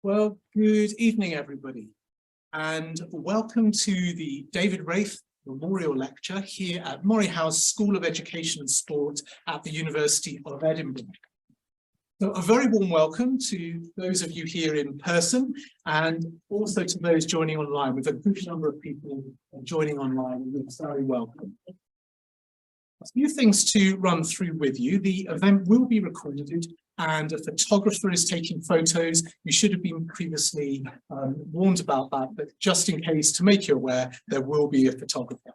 Well, good evening, everybody, and welcome to the David Wraith Memorial Lecture here at Moray House School of Education and Sport at the University of Edinburgh. So a very warm welcome to those of you here in person and also to those joining online. We've a good number of people joining online. You're very welcome. A few things to run through with you. The event will be recorded and a photographer is taking photos. You should have been previously warned about that, but just in case, to make you aware, there will be a photographer.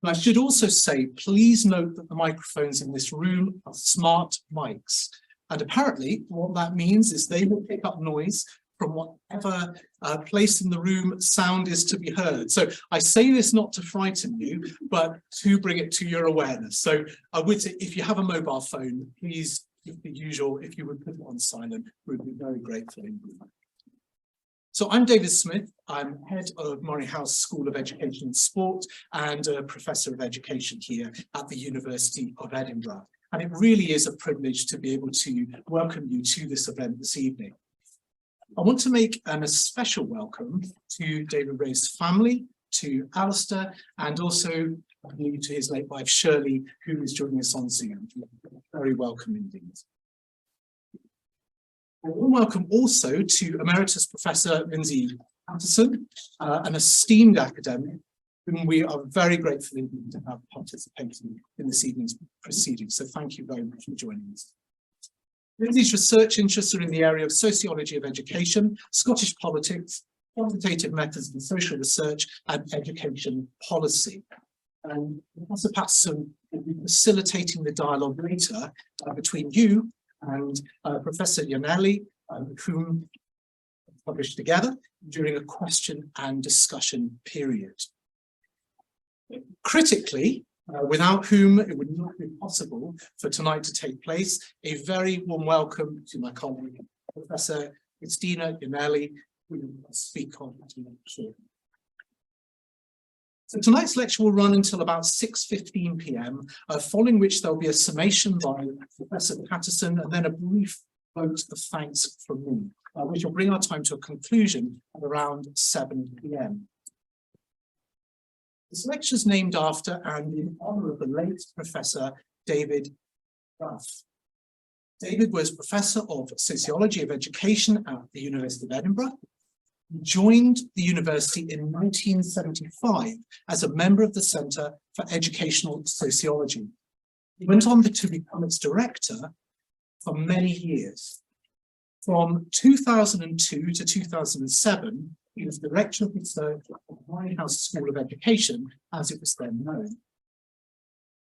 And I should also say, please note that the microphones in this room are smart mics. And apparently what that means is they will pick up noise from whatever place in the room sound is to be heard. So I say this not to frighten you, but to bring it to your awareness. So I would say if you have a mobile phone, please, the usual, if you would put it on silent, we'd be very grateful indeed. So I'm David Smith. I'm head of Moray House School of Education and Sport and a Professor of Education here at the University of Edinburgh. And it really is a privilege to be able to welcome you to this event this evening. I want to make a special welcome to David Wraith's family, to Alistair, and also to his late wife, Shirley, who is joining us on Zoom. Very welcome indeed. A warm welcome also to Emeritus Professor Lindsay, Patterson, an esteemed academic, whom we are very grateful indeed to have participating in this evening's proceedings. So thank you very much for joining us. Lindsay's research interests are in the area of sociology of education, Scottish politics, quantitative methods in social research, and education policy. And Professor Patterson will be facilitating the dialogue later between you and Professor Iannelli, whom we published together during a question and discussion period. Critically, without whom it would not be possible for tonight to take place, a very warm welcome to my colleague, Professor Cristina Iannelli, who will speak on tonight shortly. So tonight's lecture will run until about 6:15 p.m, following which there'll be a summation by Professor Patterson and then a brief vote of thanks from me, which will bring our time to a conclusion at around 7 p.m. This lecture is named after and in honour of the late Professor David Wraith. David was Professor of Sociology of Education at the University of Edinburgh. He joined the university in 1975 as a member of the Centre for Educational Sociology. He went on to become its director for many years. From 2002 to 2007, he was Director of Research at the Moray House School of Education, as it was then known.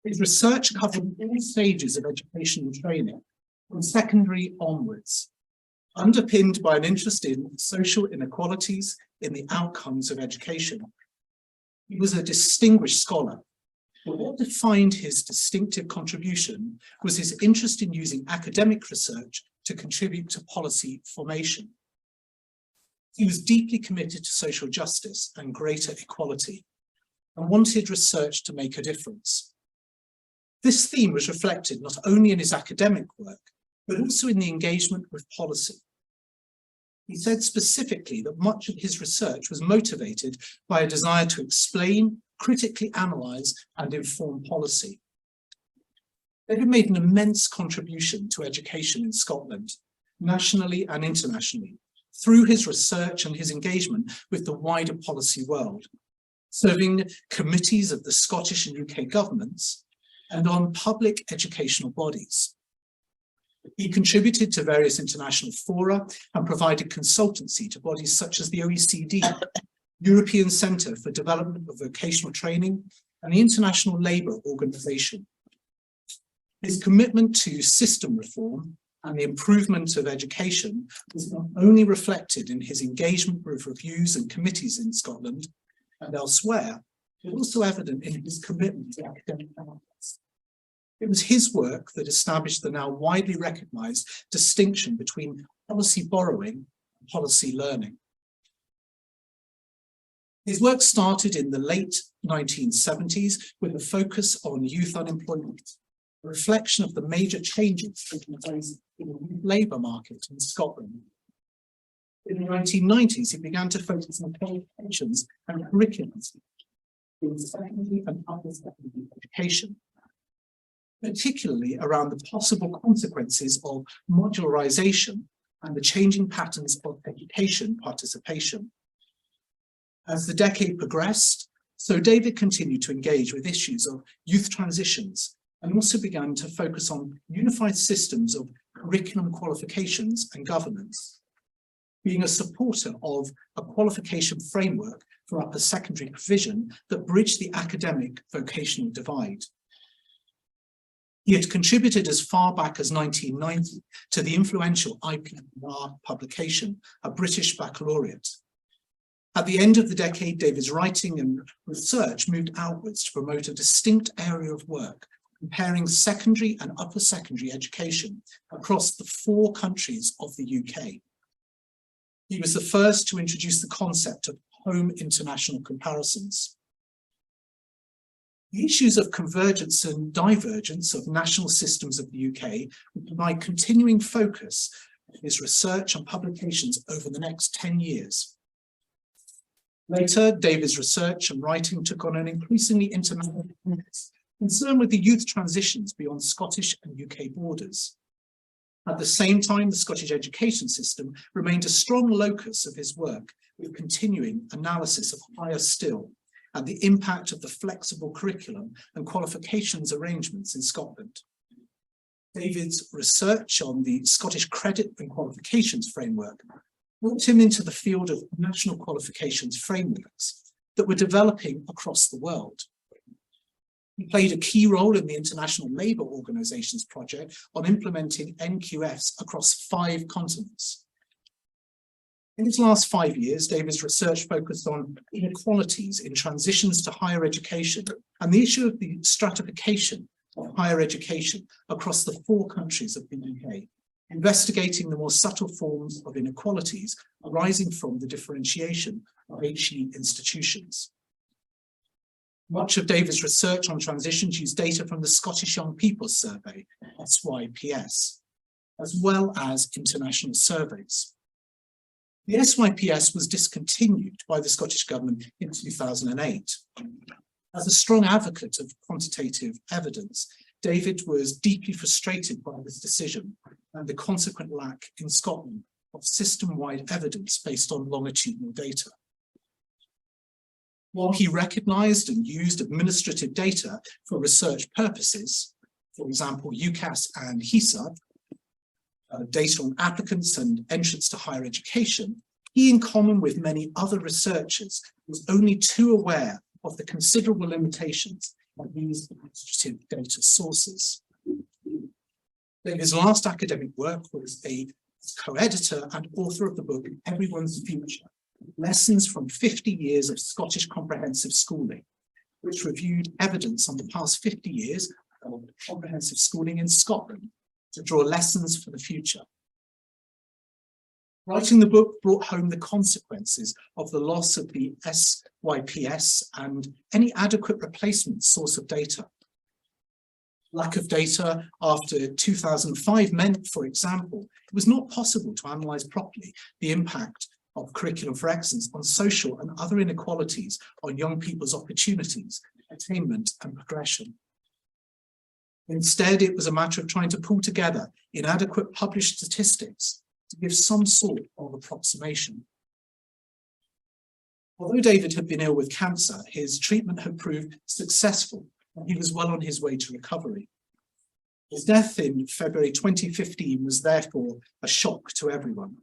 His research covered all stages of education and training, from secondary onwards, underpinned by an interest in social inequalities in the outcomes of education. He was a distinguished scholar, but what defined his distinctive contribution was his interest in using academic research to contribute to policy formation. He was deeply committed to social justice and greater equality, and wanted research to make a difference. This theme was reflected not only in his academic work, but also in the engagement with policy. He said specifically that much of his research was motivated by a desire to explain, critically analyse, and inform policy. David made an immense contribution to education in Scotland, nationally and internationally, through his research and his engagement with the wider policy world, serving committees of the Scottish and UK governments and on public educational bodies. He contributed to various international fora and provided consultancy to bodies such as the OECD, European Centre for Development of Vocational Training, and the International Labour Organization. His commitment to system reform and the improvement of education was not only reflected in his engagement with reviews and committees in Scotland and elsewhere, but also evident in his commitment to academic excellence. It was his work that established the now widely recognised distinction between policy borrowing and policy learning. His work started in the late 1970s with a focus on youth unemployment, a reflection of the major changes taking place in the labour market in Scotland. In the 1990s, he began to focus on qualifications and curriculums in secondary and upper secondary education, particularly around the possible consequences of modularization and the changing patterns of education participation. As the decade progressed, so David continued to engage with issues of youth transitions and also began to focus on unified systems of curriculum qualifications and governance, being a supporter of a qualification framework for upper secondary provision that bridged the academic vocational divide. He had contributed as far back as 1990 to the influential IPR publication, A British Baccalaureate. At the end of the decade, David's writing and research moved outwards to promote a distinct area of work, comparing secondary and upper secondary education across the 4 countries of the UK. He was the first to introduce the concept of home international comparisons. The issues of convergence and divergence of national systems of the UK will provide continuing focus of his research and publications over the next 10 years. Later, David's research and writing took on an increasingly international concern with the youth transitions beyond Scottish and UK borders. At the same time, the Scottish education system remained a strong locus of his work, with continuing analysis of higher still and the impact of the flexible curriculum and qualifications arrangements in Scotland. David's research on the Scottish credit and qualifications framework brought him into the field of national qualifications frameworks that were developing across the world. He played a key role in the International Labour Organization's project on implementing NQFs across 5 continents. In his last 5 years, David's research focused on inequalities in transitions to higher education and the issue of the stratification of higher education across the 4 countries of the UK, investigating the more subtle forms of inequalities arising from the differentiation of HE institutions. Much of David's research on transitions used data from the Scottish Young People's Survey, SYPS, as well as international surveys. The SYPS was discontinued by the Scottish Government in 2008. As a strong advocate of quantitative evidence, David was deeply frustrated by this decision and the consequent lack in Scotland of system-wide evidence based on longitudinal data. While he recognised and used administrative data for research purposes, for example, UCAS and HESA, data on applicants and entrance to higher education, he, in common with many other researchers, was only too aware of the considerable limitations of these administrative data sources. David's last academic work was a co-editor and author of the book Everyone's Future, Lessons from 50 Years of Scottish Comprehensive Schooling, which reviewed evidence on the past 50 years of comprehensive schooling in Scotland to draw lessons for the future. Writing the book brought home the consequences of the loss of the SYPS and any adequate replacement source of data. Lack of data after 2005 meant, for example, it was not possible to analyse properly the impact of Curriculum for Excellence on social and other inequalities on young people's opportunities, attainment and progression. Instead, it was a matter of trying to pull together inadequate published statistics to give some sort of approximation. Although David had been ill with cancer, his treatment had proved successful and he was well on his way to recovery. His death in February 2015 was therefore a shock to everyone.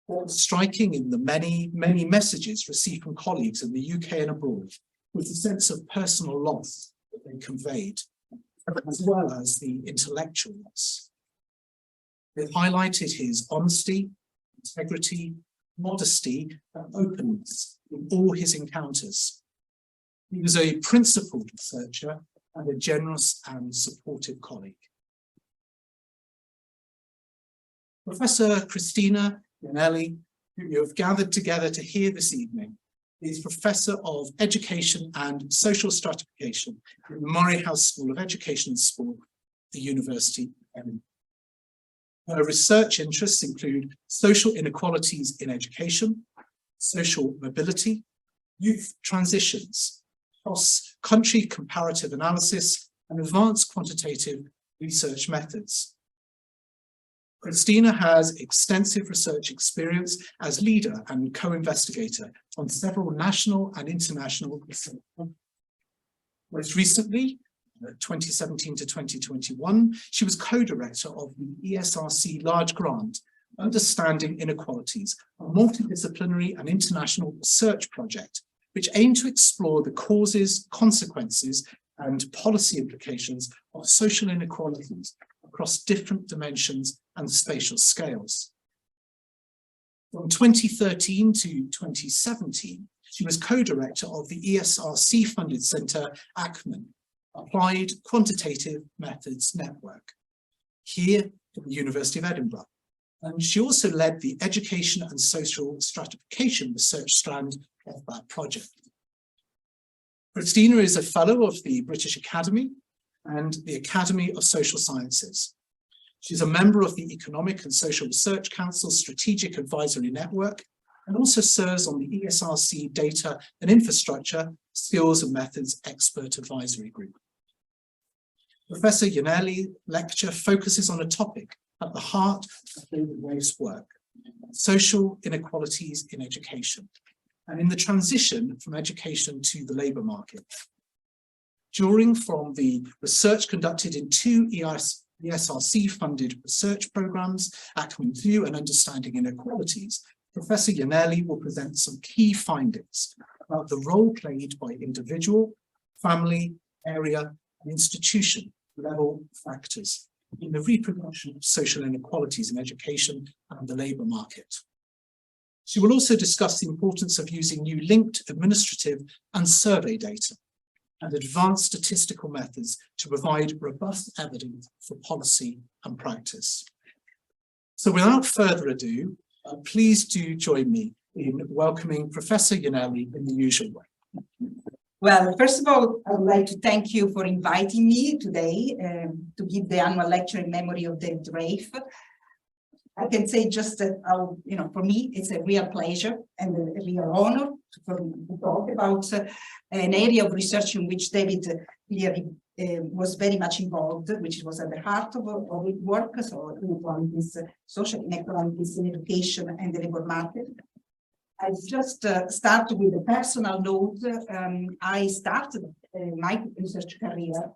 What was striking in the many messages received from colleagues in the UK and abroad was the sense of personal loss that they conveyed, as well as the intellectual loss. It highlighted his honesty, integrity, modesty, and openness in all his encounters. He was a principled researcher and a generous and supportive colleague. Professor Cristina Iannelli, who you have gathered together to hear this evening, is Professor of Education and Social Stratification at the Moray House School of Education and Sport, the University of Edinburgh. Her research interests include social inequalities in education, social mobility, youth transitions, cross-country comparative analysis, and advanced quantitative research methods. Cristina has extensive research experience as leader and co-investigator on several national and international research. Most recently, 2017 to 2021, she was co-director of the ESRC large grant, Understanding Inequalities, a multidisciplinary and international research project, which aimed to explore the causes, consequences, and policy implications of social inequalities across different dimensions and spatial scales. From 2013 to 2017, she was co-director of the ESRC-funded centre ACMAN, Applied Quantitative Methods Network, here at the University of Edinburgh. And she also led the Education and Social Stratification research strand of that project. Cristina is a fellow of the British Academy and the Academy of Social Sciences. She's a member of the Economic and Social Research Council's Strategic Advisory Network and also serves on the ESRC Data and Infrastructure Skills and Methods Expert Advisory Group. Professor Iannelli's lecture focuses on a topic at the heart of David Waif's work, social inequalities in education, and in the transition from education to the labour market. Drawing from the research conducted in two ESRC-funded research programmes, ACMAN 2 and Understanding Inequalities, Professor Iannelli will present some key findings about the role played by individual, family, area, and institution level factors in the reproduction of social inequalities in education and the labour market. She will also discuss the importance of using new linked administrative and survey data and advanced statistical methods to provide robust evidence for policy and practice. So without further ado, please do join me in welcoming Professor Iannelli in the usual way. Well, first of all, I would like to thank you for inviting me today to give the annual lecture in memory of David Waif. I can say just that, for me, it's a real pleasure and a real honor to talk about an area of research in which David clearly was very much involved, which was at the heart of his work, so inequalities, social inequalities in education and the labour market. I just start with a personal note. I started my research career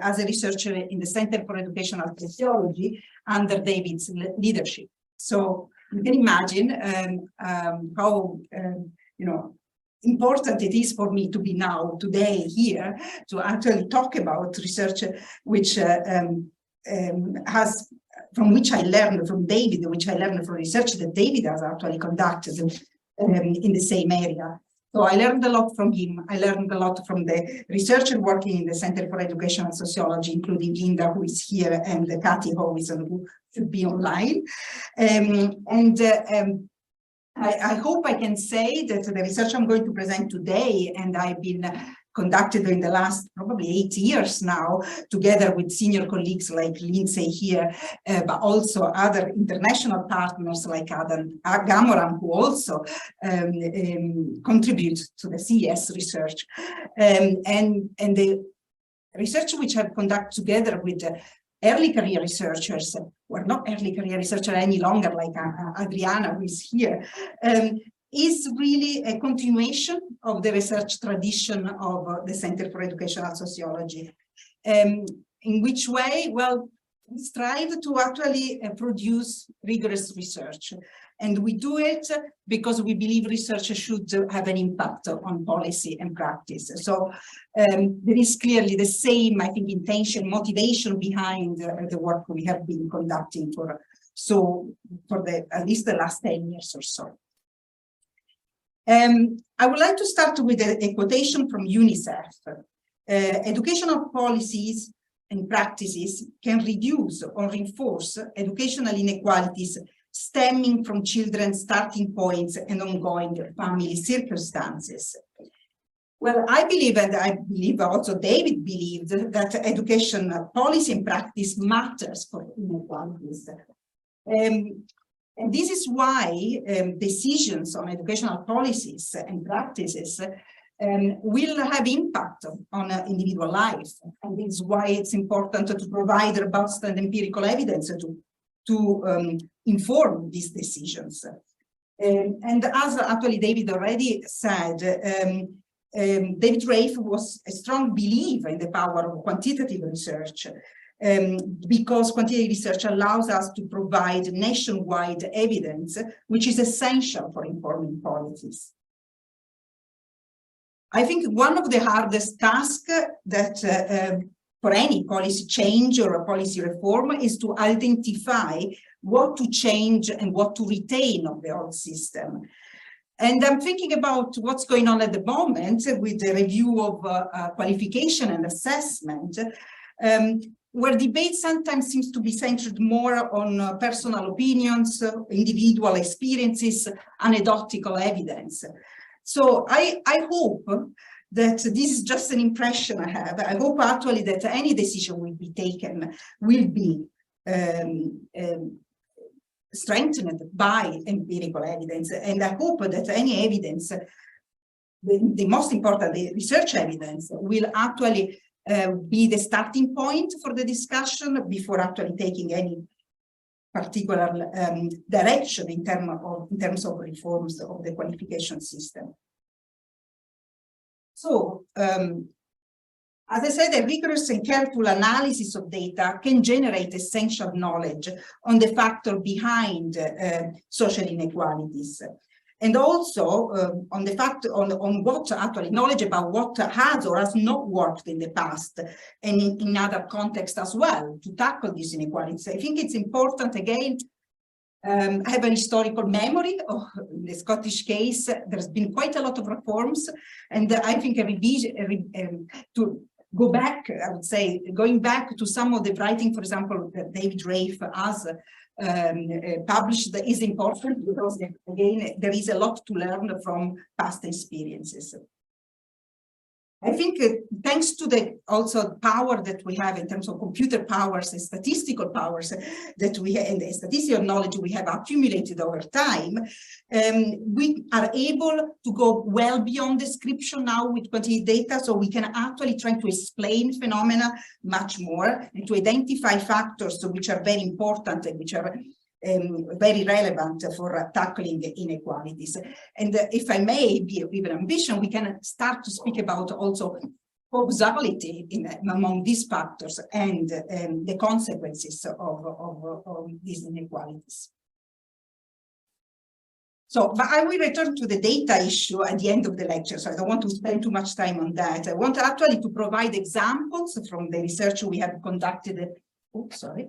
as a researcher in the Center for Educational Sociology under David's leadership. So you can imagine how important it is for me to be now today here to actually talk about research which from which I learned from David, which I learned from research that David has actually conducted in the same area. So I learned a lot from him. I learned a lot from the researcher working in the Center for Education and Sociology, including Linda, who is here, and Cathy Howison, who should be online. I hope I can say that the research I'm going to present today, and I've been conducted in the last probably 8 years now, together with senior colleagues like Lindsay here, but also other international partners like Adam Gamoran, who also contribute to the CES research. And the research which I've conducted together with early career researchers, who are not early career researchers any longer, like Adriana, who is here, is really a continuation of the research tradition of the Center for Educational Sociology. In which way? Well, we strive to actually produce rigorous research. And we do it because we believe research should have an impact on policy and practice. So there is clearly the same, I think, intention, motivation behind the work we have been conducting for at least the last 10 years or so. I would like to start with a quotation from UNICEF. Educational policies and practices can reduce or reinforce educational inequalities stemming from children's starting points and ongoing family circumstances. Well, I believe, and I believe also David believed, that education policy and practice matters for inequalities. And this is why decisions on educational policies and practices will have impact on individual life. And this is why it's important to provide robust and empirical evidence to inform these decisions. And as actually David already said, David Rafe was a strong believer in the power of quantitative research, because quantitative research allows us to provide nationwide evidence, which is essential for informing policies. I think one of the hardest tasks that for any policy change or a policy reform is to identify what to change and what to retain of the old system. And I'm thinking about what's going on at the moment with the review of qualification and assessment, where debate sometimes seems to be centered more on personal opinions, individual experiences, anecdotal evidence. So I hope that this is just an impression I have. I hope actually that any decision will be taken will be strengthened by empirical evidence. And I hope that any evidence, the most important, the research evidence, will actually be the starting point for the discussion before actually taking any particular direction in terms of reforms of the qualification system. So, as I said, a rigorous and careful analysis of data can generate essential knowledge on the factor behind social inequalities. And also on the fact on what actually knowledge about what has or has not worked in the past and in other contexts as well to tackle these inequalities. I think it's important again. I have an historical memory of the Scottish case. There's been quite a lot of reforms, and I think a revision to go back, I would say, going back to some of the writing, for example, that David Rafe has published is important because, again, there is a lot to learn from past experiences. I think thanks to the also power that we have in terms of computer powers and statistical powers that we have, and the statistical knowledge we have accumulated over time, we are able to go well beyond description now with quantitative data, so we can actually try to explain phenomena much more and to identify factors which are very important and which are very relevant for tackling inequalities. And if I may be with ambition, we can start to speak about also causality among these factors and the consequences of these inequalities. So, but I will return to the data issue at the end of the lecture, so I don't want to spend too much time on that. I want actually to provide examples from the research we have conducted. Oops, sorry.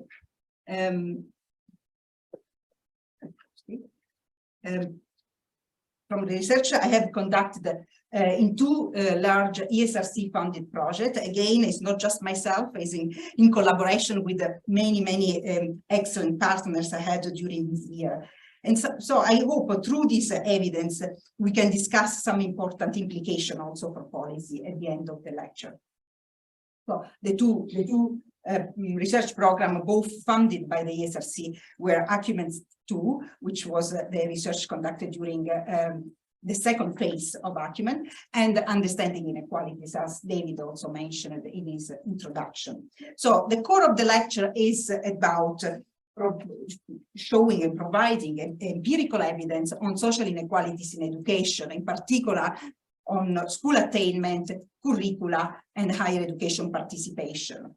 From the research I have conducted in two large ESRC funded projects. Again, it's not just myself, it's in collaboration with many excellent partners I had during this year. And so I hope through this evidence we can discuss some important implication also for policy at the end of the lecture. So the two research program, both funded by the ESRC, were Acumen 2, which was the research conducted during the second phase of Acumen, and Understanding Inequalities, as David also mentioned in his introduction. So the core of the lecture is about showing and providing empirical evidence on social inequalities in education, in particular on school attainment, curricula, and higher education participation.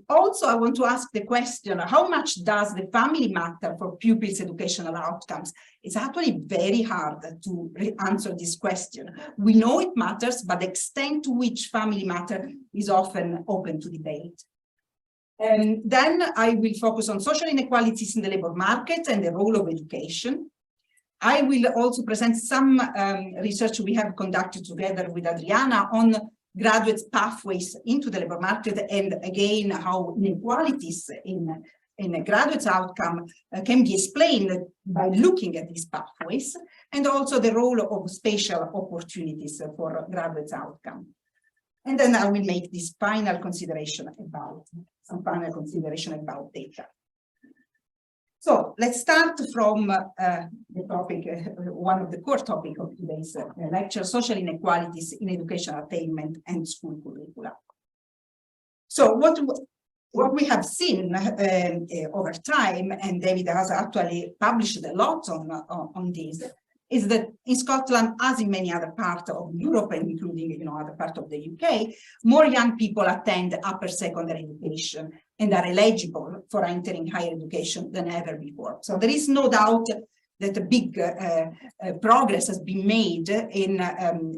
Also, I want to ask the question, how much does the family matter for pupils' educational outcomes? It's actually very hard to answer this question. We know it matters, but the extent to which family matter is often open to debate. And then I will focus on social inequalities in the labor market and the role of education. I will also present some research we have conducted together with Adriana on graduate pathways into the labor market, and again, how inequalities in a graduate outcome can be explained by looking at these pathways, and also the role of spatial opportunities for graduate outcome. And then I will make this final consideration about data. So let's start from the topic, one of the core topics of today's lecture, social inequalities in education attainment and school curricula. So what we have seen over time, and David has actually published a lot on this, is that in Scotland, as in many other parts of Europe, and including other parts of the UK, more young people attend upper secondary education and are eligible for entering higher education than ever before. So there is no doubt that a big progress has been made in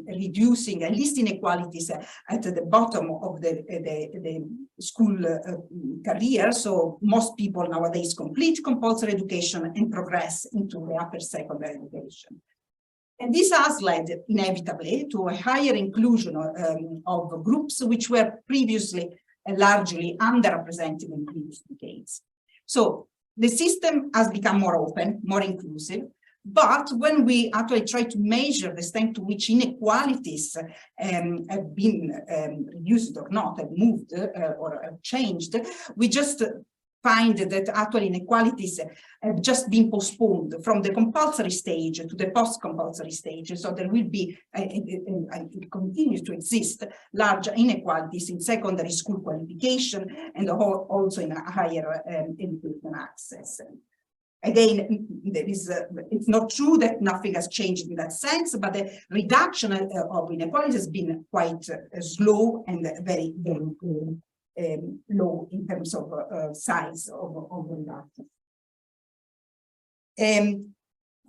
reducing at least inequalities at the bottom of the school career. So most people nowadays complete compulsory education and progress into the upper secondary education. And this has led inevitably to a higher inclusion of groups which were previously largely underrepresented in previous decades. So the system has become more open, more inclusive, but when we actually try to measure the extent to which inequalities have been reduced or not, have moved or have changed, we just find that actually inequalities have just been postponed from the compulsory stage to the post-compulsory stage. So there will be, it continues to exist, large inequalities in secondary school qualification and also in higher education access. Again, it's not true that nothing has changed in that sense, but the reduction of inequalities has been quite slow and very, very low in terms of size of reduction.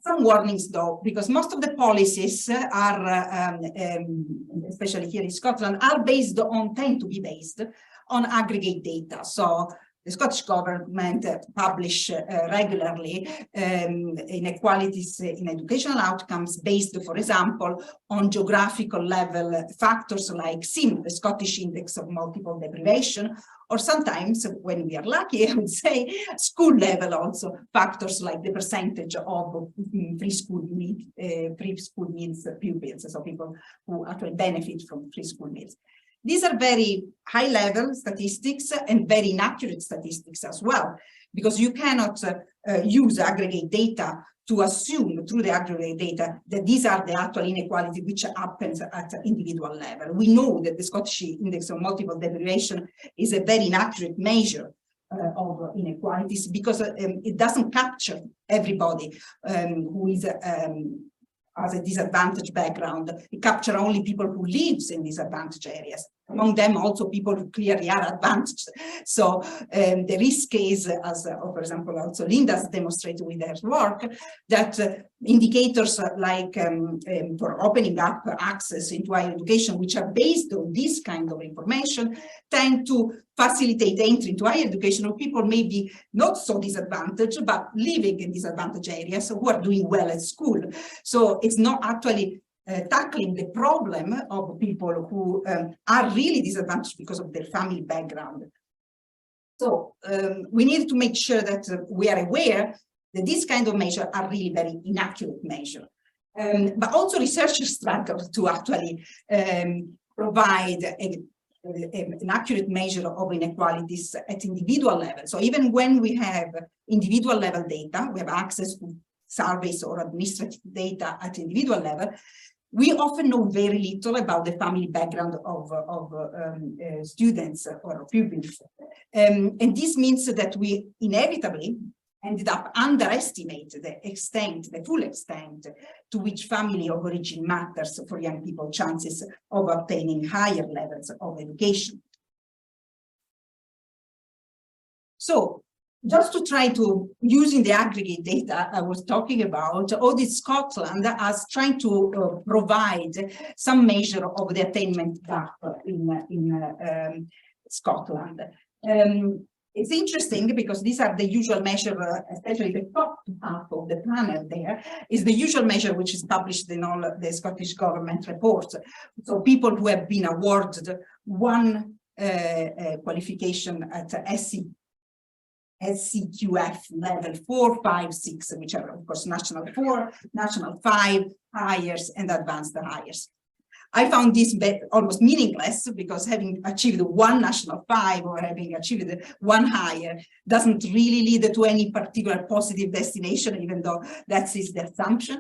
Some warnings though, because most of the policies are, especially here in Scotland, tend to be based on aggregate data. So the Scottish government publish regularly inequalities in educational outcomes based, for example, on geographical level factors like SIM, the Scottish Index of Multiple Deprivation, or sometimes, when we are lucky, I would say, school level also factors like the percentage of free school meals pupils, so people who actually benefit from free school meals. These are very high-level statistics and very inaccurate statistics as well, because you cannot use aggregate data to assume through the aggregate data that these are the actual inequality which happens at individual level. We know that the Scottish Index of Multiple Deprivation is a very inaccurate measure of inequalities because it doesn't capture everybody who is has a disadvantaged background. It captures only people who live in disadvantaged areas. Among them, also people who clearly are advantaged. So the risk is, as for example, also Linda has demonstrated with her work, that indicators like for opening up access into higher education, which are based on this kind of information, tend to facilitate entry into higher education of people maybe not so disadvantaged, but living in disadvantaged areas who are doing well at school. So it's not actually tackling the problem of people who are really disadvantaged because of their family background. So we need to make sure that we are aware that these kind of measures are really very inaccurate measures. But also researchers struggle to actually provide an accurate measure of inequalities at individual level. So even when we have individual level data, we have access to surveys or administrative data at individual level, we often know very little about the family background of students or pupils. And this means that we inevitably ended up underestimating the full extent to which family of origin matters for young people's chances of obtaining higher levels of education. So, just to try to, using the aggregate data I was talking about, Audit Scotland has trying to provide some measure of the attainment gap in Scotland. It's interesting because these are the usual measure, especially the top half of the panel there, is the usual measure which is published in all the Scottish government reports. So people who have been awarded one qualification at SCQF level 4, 5, 6, which are of course national 4, national 5, higher and advanced higher. I found this almost meaningless, because having achieved one national 5 or having achieved one higher doesn't really lead to any particular positive destination, even though that is the assumption.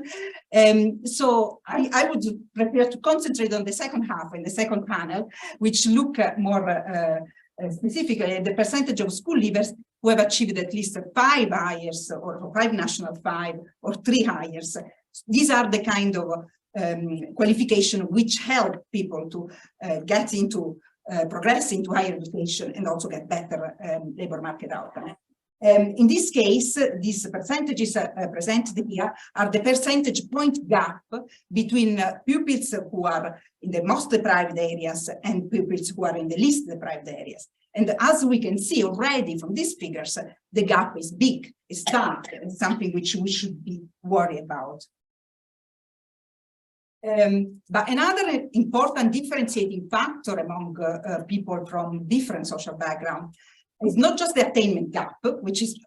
So I would prefer to concentrate on the second half in the second panel, which look more specifically at the percentage of school leavers who have achieved at least 5 hires or 5 national 5 or 3 hires. These are the kind of qualification which help people to get into, progress into higher education and also get better labor market outcome. In this case, these percentages presented here are the percentage point gap between pupils who are in the most deprived areas and pupils who are in the least deprived areas. And as we can see already from these figures, the gap is big, it's stark, and something which we should be worried about. But another important differentiating factor among people from different social backgrounds is not just the attainment gap, which is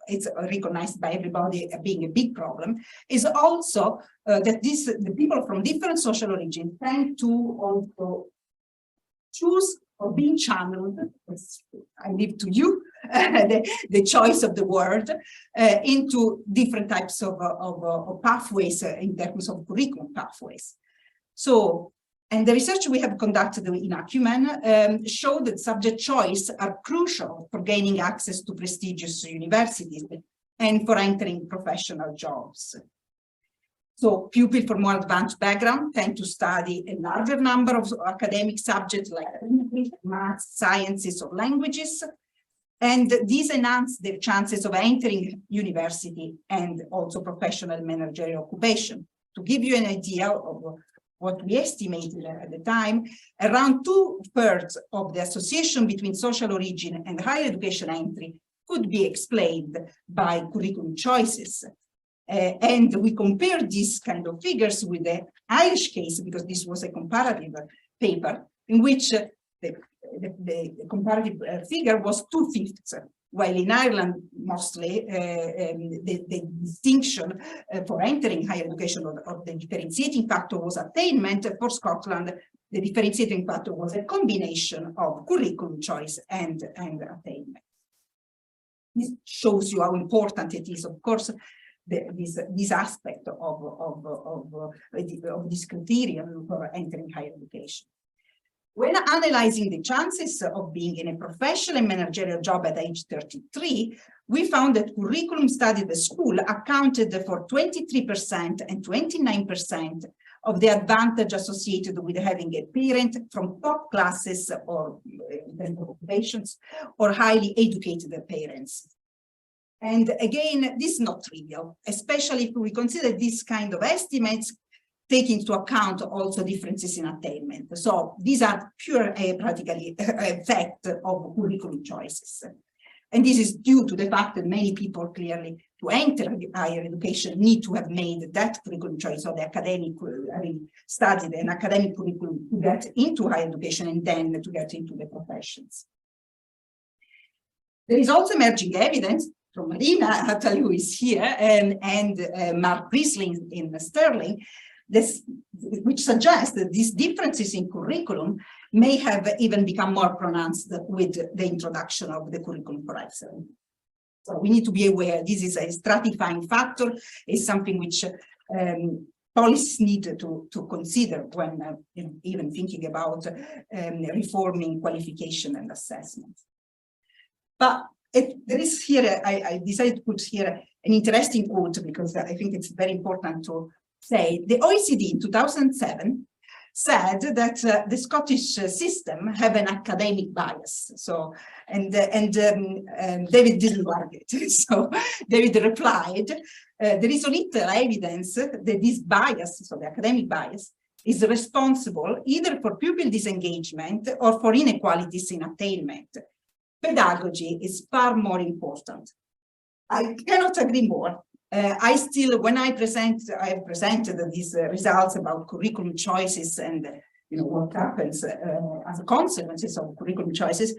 recognized by everybody being a big problem, is also that the people from different social origins tend to also choose or being channeled, I leave to you the choice of the word, into different types of pathways in terms of curriculum pathways. So, and the research we have conducted in Acumen showed that subject choice are crucial for gaining access to prestigious universities and for entering professional jobs. So pupils from more advanced background tend to study a larger number of academic subjects like English, math, sciences, or languages, and these enhance their chances of entering university and also professional managerial occupation. To give you an idea of what we estimated at the time, around 2/3 of the association between social origin and higher education entry could be explained by curriculum choices. And we compared these kind of figures with the Irish case, because this was a comparative paper in which the comparative figure was 2/5, while in Ireland, mostly the distinction for entering higher education or the differentiating factor was attainment. For Scotland, the differentiating factor was a combination of curriculum choice and attainment. This shows you how important it is, of course, this aspect of this criterion for entering higher education. When analyzing the chances of being in a professional and managerial job at age 33, we found that curriculum studied at school accounted for 23% and 29% of the advantage associated with having a parent from top classes or occupations or highly educated parents. And again, this is not trivial, especially if we consider this kind of estimates take into account also differences in attainment. So these are pure practically effect of curriculum choices. And this is due to the fact that many people clearly, to enter higher education, need to have made that curriculum choice, or the academic, studied an academic curriculum to get into higher education and then to get into the professions. There is also emerging evidence from Marina Attal, who is here, and Mark Priestley in Stirling, which suggests that these differences in curriculum may have even become more pronounced with the introduction of the curriculum for excellence. So we need to be aware this is a stratifying factor, is something which policies need to consider when even thinking about reforming qualification and assessment. But there is here, I decided to put here an interesting quote, because I think it's very important to say. The OECD in 2007 said that the Scottish system have an academic bias. So, and David didn't like it. So David replied, there is little evidence that this bias, so the academic bias, is responsible either for pupil disengagement or for inequalities in attainment. Pedagogy is far more important. I cannot agree more. I still, when I have presented these results about curriculum choices and what happens as a consequences of curriculum choices,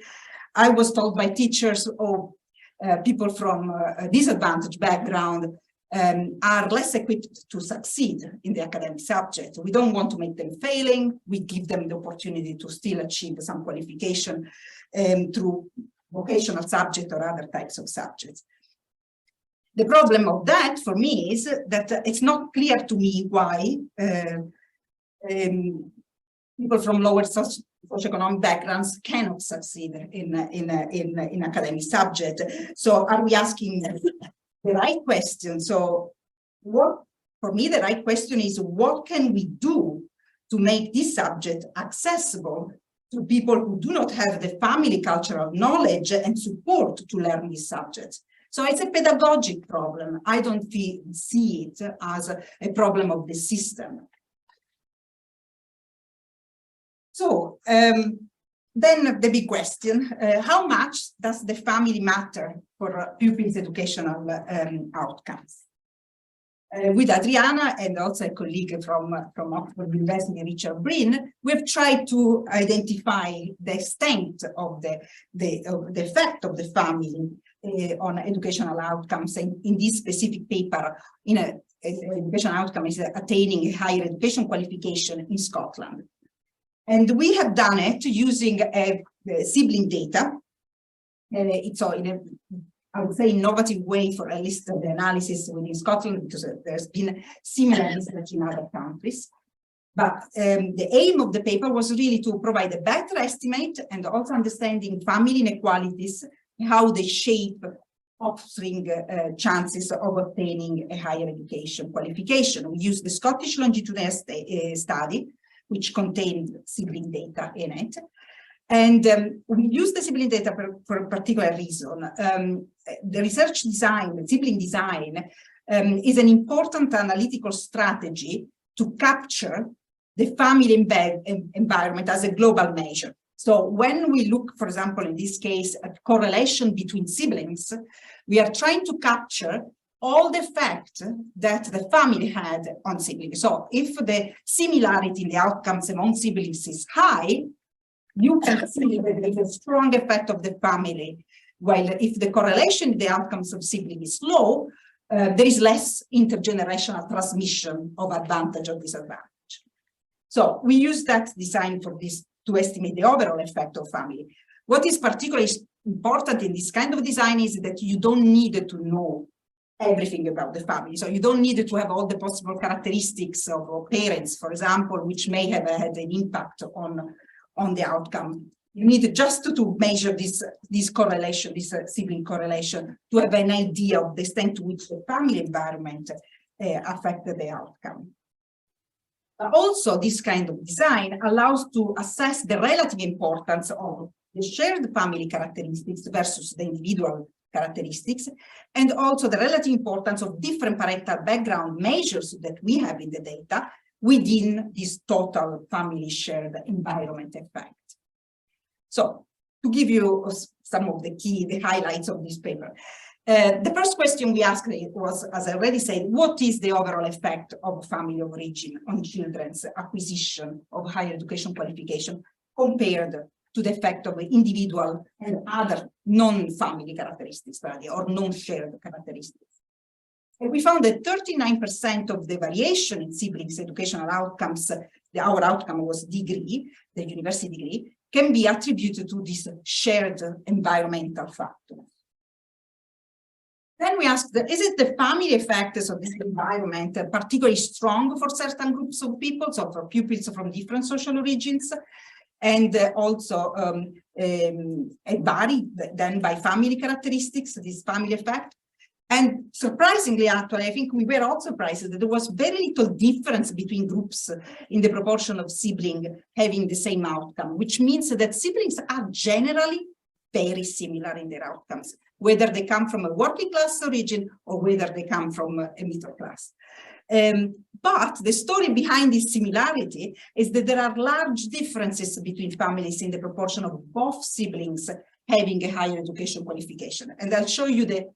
I was told by teachers or people from a disadvantaged background, are less equipped to succeed in the academic subject. We don't want to make them failing. We give them the opportunity to still achieve some qualification through vocational subject or other types of subjects. The problem of that for me is that it's not clear to me why people from lower socioeconomic backgrounds cannot succeed in academic subject. So are we asking the right question? So for me, the right question is, what can we do to make this subject accessible to people who do not have the family cultural knowledge and support to learn these subjects? So it's a pedagogic problem. I don't see it as a problem of the system. So then the big question, how much does the family matter for pupils' educational outcomes? With Adriana and also a colleague from Oxford University, Richard Breen, we've tried to identify the extent of the effect of the family on educational outcomes. In this specific paper, educational outcome is attaining a higher education qualification in Scotland. And we have done it using sibling data. It's all in a, I would say, innovative way for at least the analysis within Scotland, because there's been similar research in other countries. But the aim of the paper was really to provide a better estimate and also understanding family inequalities, how they shape offspring chances of obtaining a higher education qualification. We used the Scottish longitudinal study, which contained sibling data in it. And we use the sibling data for a particular reason. The research design, the sibling design, is an important analytical strategy to capture the family environment as a global measure. So when we look, for example, in this case, at correlation between siblings, we are trying to capture all the effect that the family had on siblings. So if the similarity in the outcomes among siblings is high, you can see that there is a strong effect of the family, while if the correlation in the outcomes of siblings is low, there is less intergenerational transmission of advantage or disadvantage. So we use that design for this to estimate the overall effect of family. What is particularly important in this kind of design is that you don't need to know everything about the family. So you don't need to have all the possible characteristics of parents, for example, which may have had an impact on the outcome. You need just to measure this correlation, this sibling correlation, to have an idea of the extent to which the family environment affected the outcome. But also, this kind of design allows to assess the relative importance of the shared family characteristics versus the individual characteristics, and also the relative importance of different parental background measures that we have in the data within this total family shared environment effect. So, to give you some of the highlights of this paper. The first question we asked was, as I already said, what is the overall effect of family origin on children's acquisition of higher education qualification compared to the effect of individual and other non-family characteristics or non-shared characteristics. And we found that 39% of the variation in siblings' educational outcomes, our outcome was degree, the university degree, can be attributed to this shared environmental factor. Then we asked, is it the family effects of this environment particularly strong for certain groups of people, so for pupils from different social origins, and also vary then by family characteristics, this family effect? And surprisingly, actually, I think we were all surprised that there was very little difference between groups in the proportion of siblings having the same outcome, which means that siblings are generally very similar in their outcomes, whether they come from a working class origin or whether they come from a middle class. But the story behind this similarity is that there are large differences between families in the proportion of both siblings having a higher education qualification. And I'll show you the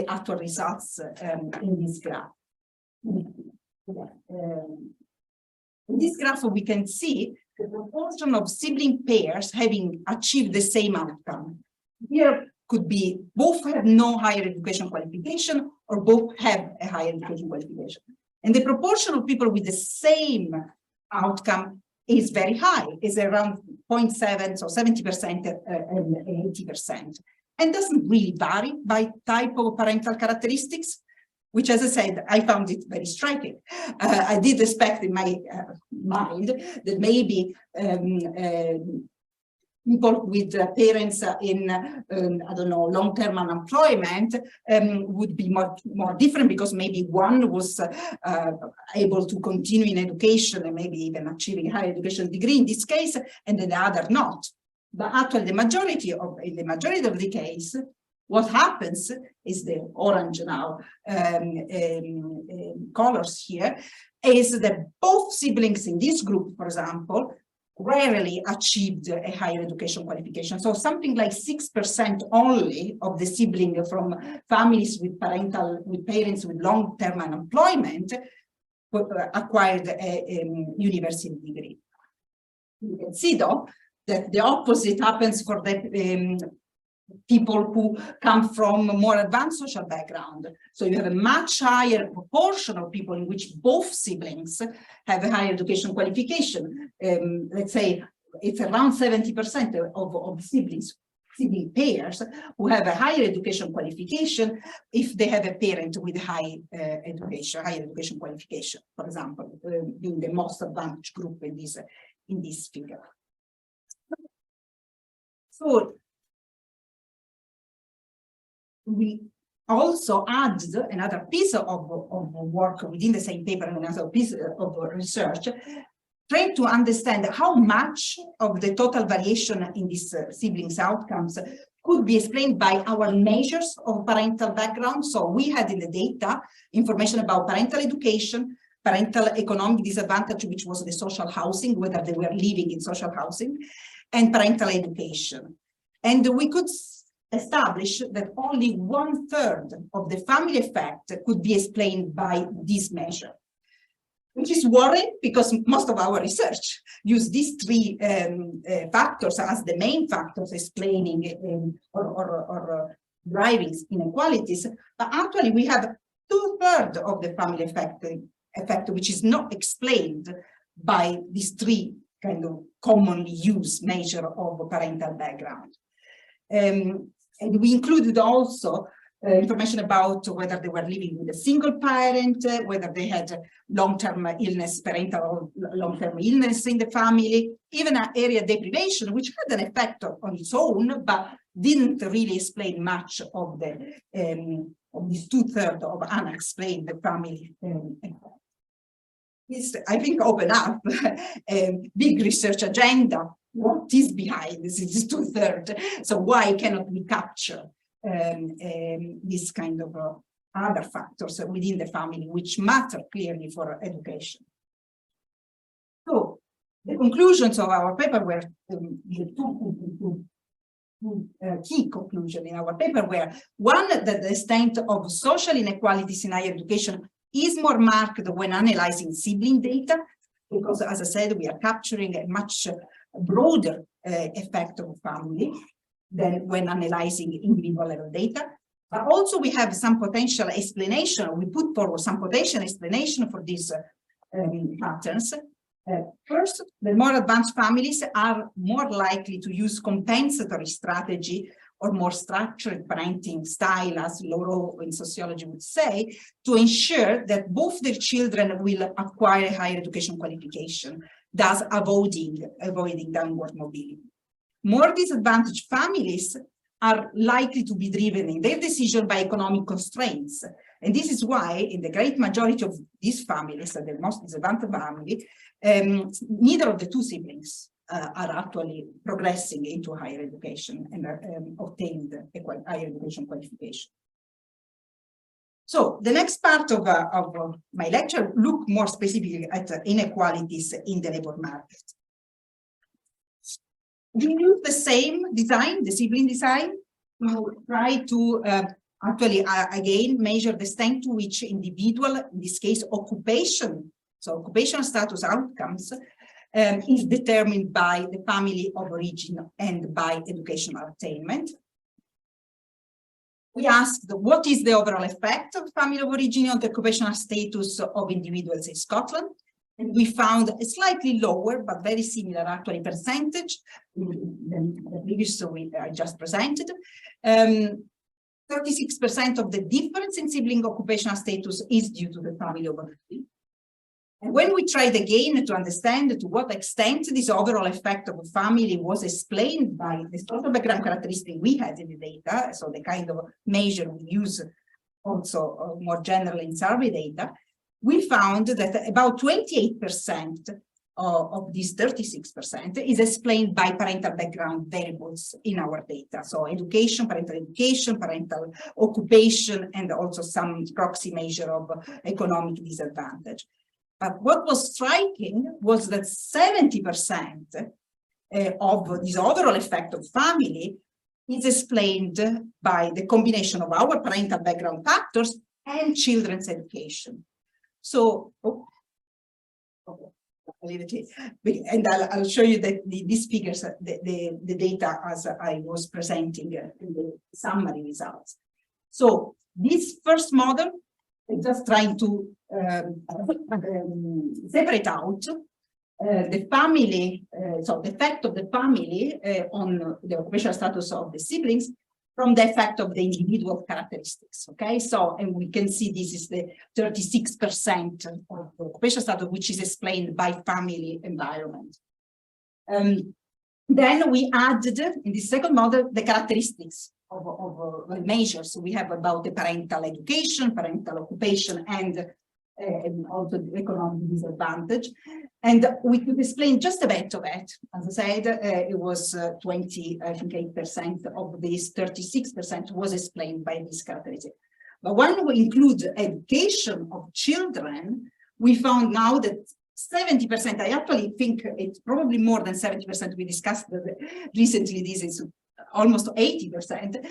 actual results in this graph. In this graph, we can see the proportion of sibling pairs having achieved the same outcome. Here, could be both have no higher education qualification or both have a higher education qualification. And the proportion of people with the same outcome is very high, is around 0.7, so 70% and 80%. And doesn't really vary by type of parental characteristics, which, as I said, I found it very striking. I did expect in my mind that maybe people with parents in, I don't know, long-term unemployment would be more different, because maybe one was able to continue in education and maybe even achieving a higher education degree in this case, and then the other not. But actually, in the majority of the case, what happens is the orange now colors here, is that both siblings in this group, for example, rarely achieved a higher education qualification. So something like 6% only of the siblings from families with parents with long-term unemployment acquired a university degree. You can see, though, that the opposite happens for the people who come from more advanced social background. So you have a much higher proportion of people in which both siblings have a higher education qualification. Let's say it's around 70% of sibling pairs who have a higher education qualification if they have a parent with higher education qualification, for example, being the most advantaged group in this figure. So we also added another piece of work within the same paper, and another piece of research, trying to understand how much of the total variation in these siblings' outcomes could be explained by our measures of parental background. So we had in the data information about parental education, parental economic disadvantage, which was the social housing, whether they were living in social housing, and parental education. And we could establish that only 1/3 of the family effect could be explained by this measure, which is worrying because most of our research use these three factors as the main factors explaining or driving inequalities. But actually, we have 2/3 of the family effect, which is not explained by these three kind of commonly used measure of parental background. And we included also information about whether they were living with a single parent, whether they had long-term illness, parental or long-term illness in the family, even area deprivation, which had an effect on its own, but didn't really explain much of these 2/3 of unexplained family effect. This, I think, open up a big research agenda. What is behind this? Is 2/3. So why cannot we capture this kind of other factors within the family, which matter clearly for education? So the conclusions of our paper were the two key conclusions in our paper were: one, that the extent of social inequalities in higher education is more marked when analyzing sibling data, because, as I said, we are capturing a much broader effect of family than when analyzing individual level data. But also we have some potential explanation, we put forward some potential explanation for these patterns. First, the more advanced families are more likely to use compensatory strategy or more structured parenting style, as Lauro in sociology would say, to ensure that both their children will acquire a higher education qualification, thus avoiding downward mobility. More disadvantaged families are likely to be driven in their decision by economic constraints. And this is why, in the great majority of these families, the most disadvantaged family, neither of the two siblings are actually progressing into higher education and obtained a higher education qualification. So the next part of my lecture look more specifically at inequalities in the labor market. We use the same design, the sibling design, to try to actually again measure the extent to which individual, in this case occupation, so occupational status outcomes, is determined by the family of origin and by educational attainment. We asked what is the overall effect of family of origin on the occupational status of individuals in Scotland. And we found a slightly lower, but very similar actually percentage than the previous I just presented. 36% of the difference in sibling occupational status is due to the family of origin. And when we tried again to understand to what extent this overall effect of a family was explained by the social background characteristic we had in the data, so the kind of measure we use also more generally in survey data, we found that about 28% of this 36% is explained by parental background variables in our data. So education, parental occupation, and also some proxy measure of economic disadvantage. But what was striking was that 70% of this overall effect of family is explained by the combination of our parental background factors and children's education. So, and I'll show you that these figures, the data as I was presenting in the summary results. So this first model is just trying to separate out the family, so the effect of the family on the occupational status of the siblings from the effect of the individual characteristics, okay? So, and we can see this is the 36% of the occupational status, which is explained by family environment. Then we added, in the second model, the characteristics of measures we have about the parental education, parental occupation, and also the economic disadvantage. And we could explain just a bit of it. As I said, it was 28% of this 36% was explained by this characteristic. But when we include education of children, we found now that 70%, I actually think it's probably more than 70%, we discussed recently, this is almost 80%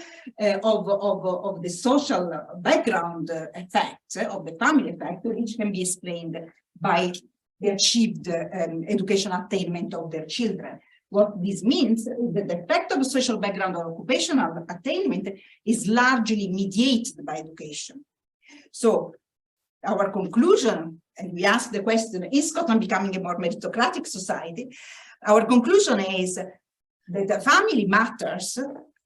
of the social background effect, of the family effect, which can be explained by the achieved educational attainment of their children. What this means is that the effect of social background or occupational attainment is largely mediated by education. So our conclusion, and we asked the question, is Scotland becoming a more meritocratic society? Our conclusion is that the family matters,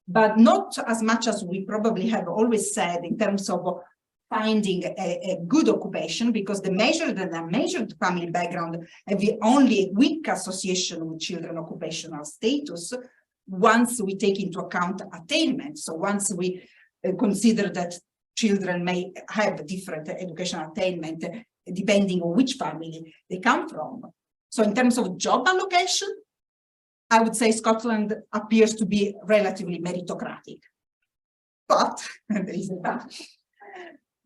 but not as much as we probably have always said in terms of finding a good occupation, because the measured and unmeasured family background have the only weak association with children occupational status once we take into account attainment. So once we consider that children may have different educational attainment depending on which family they come from. So in terms of job allocation, I would say Scotland appears to be relatively meritocratic. But, there is a but,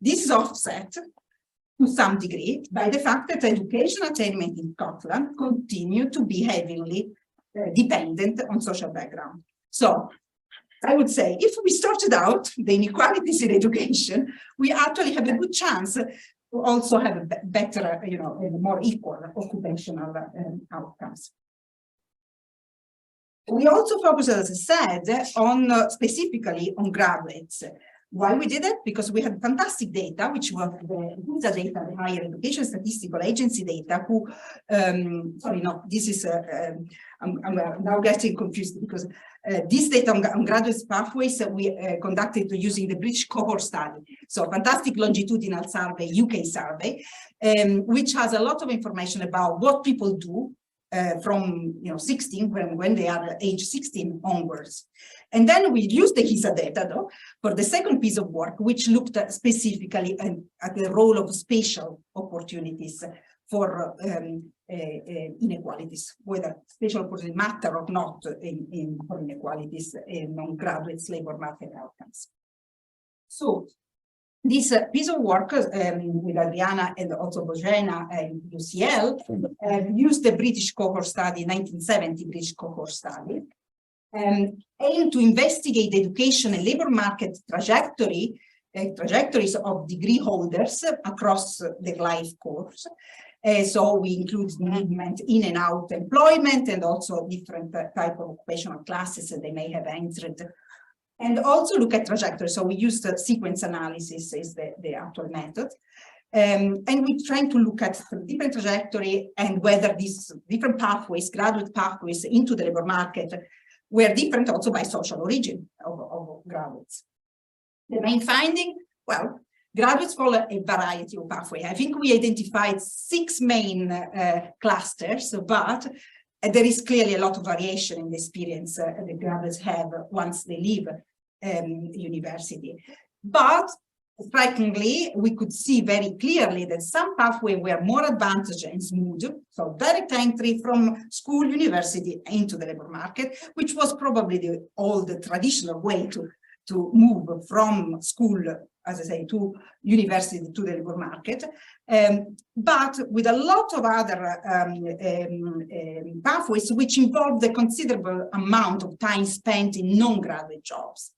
this is offset to some degree by the fact that education attainment in Scotland continue to be heavily dependent on social background. So I would say if we sorted out the inequalities in education, we actually have a good chance to also have a better, more equal occupational outcomes. We also focus, as I said, on specifically on graduates. Why we did it? Because we had fantastic data, which were the PISA data, the Higher Education Statistical Agency data, who, sorry, no, this is, I'm now getting confused because this data on graduate pathways we conducted using the British cohort study. So fantastic longitudinal survey, UK survey, which has a lot of information about what people do from 16 when they are age 16 onwards. And then we used the HISA data though for the second piece of work, which looked at specifically at the role of spatial opportunities for inequalities, whether spatial opportunities matter or not for inequalities on graduates' labor market outcomes. So this piece of work with Adriana and also Bojena and UCL used the British cohort study, 1970 British cohort study, and aimed to investigate the education and labor market trajectories of degree holders across their life course. So we include movement in and out employment and also different type of occupational classes that they may have entered And also look at trajectory. So we used the sequence analysis is the actual method. And we're trying to look at the different trajectory and whether these different pathways, graduate pathways into the labor market, were different also by social origin of graduates. The main finding, well, graduates follow a variety of pathways. I think we identified 6 main clusters, but there is clearly a lot of variation in the experience the graduates have once they leave university. But strikingly, we could see very clearly that some pathways were more advantaged and smooth, so direct entry from school, university into the labor market, which was probably the old traditional way to move from school, as I say, to university to the labor market, but with a lot of other pathways which involved a considerable amount of time spent in non-graduate jobs.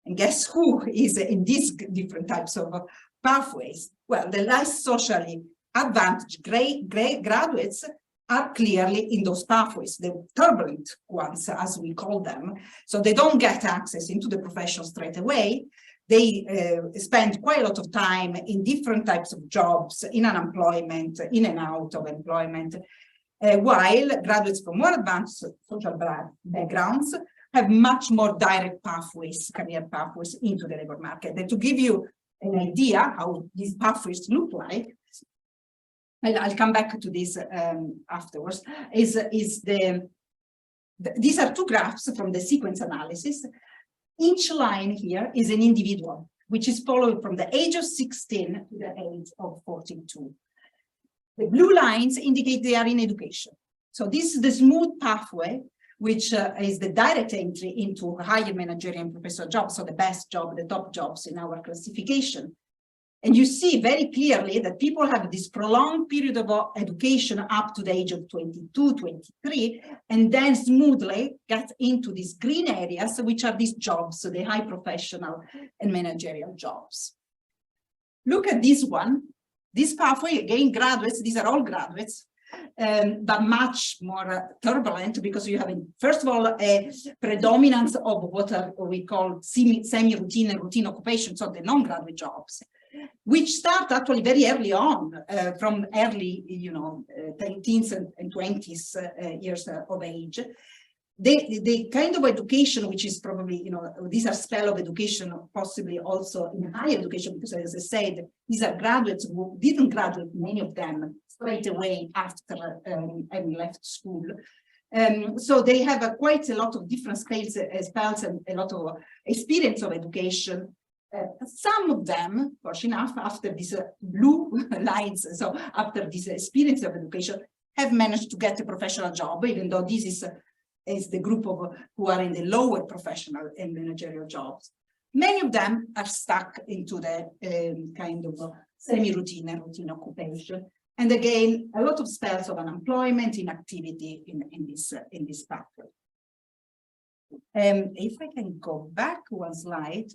And guess who is in these different types of pathways? Well, the less socially advantaged graduates are clearly in those pathways, the turbulent ones, as we call them. So they don't get access into the profession straight away. They spend quite a lot of time in different types of jobs, in unemployment, in and out of employment, while graduates from more advanced social backgrounds have much more direct pathways, career pathways into the labor market. And to give you an idea how these pathways look like, I'll come back to this afterwards, these are 2 graphs from the sequence analysis. Each line here is an individual, which is followed from the age of 16 to the age of 42. The blue lines indicate they are in education. So this is the smooth pathway, which is the direct entry into higher managerial and professional jobs, so the best job, the top jobs in our classification. And you see very clearly that people have this prolonged period of education up to the age of 22, 23, and then smoothly get into these green areas, which are these jobs, so the high professional and managerial jobs. Look at this one. This pathway, again, graduates, these are all graduates, but much more turbulent because you have, first of all, a predominance of what we call semi-routine and routine occupations, so the non-graduate jobs, which start actually very early on, from early, teens and 20s years of age. The kind of education, which is probably, these are spell of education, possibly also in higher education, because as I said, these are graduates who didn't graduate, many of them, straight away after having left school. So they have quite a lot of different spells and a lot of experience of education. Some of them, fortunately enough, after these blue lines, so after this experience of education, have managed to get a professional job, even though this is the group of who are in the lower professional and managerial jobs. Many of them are stuck into the kind of semi-routine and routine occupation. And again, a lot of spells of unemployment, inactivity in this pathway. If I can go back one slide,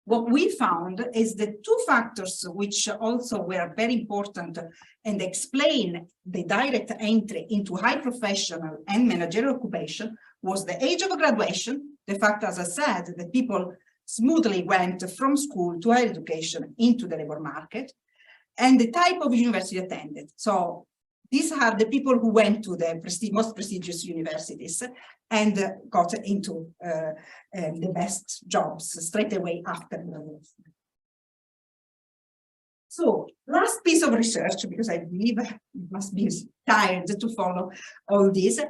what we found is the 2 factors which also were very important and explain the direct entry into high professional and managerial occupation was the age of graduation, the fact, as I said, that people smoothly went from school to higher education into the labor market, and the type of university attended. So these are the people who went to the most prestigious universities and got into the best jobs straight away after graduation. So last piece of research, because I believe you must be tired to follow all this.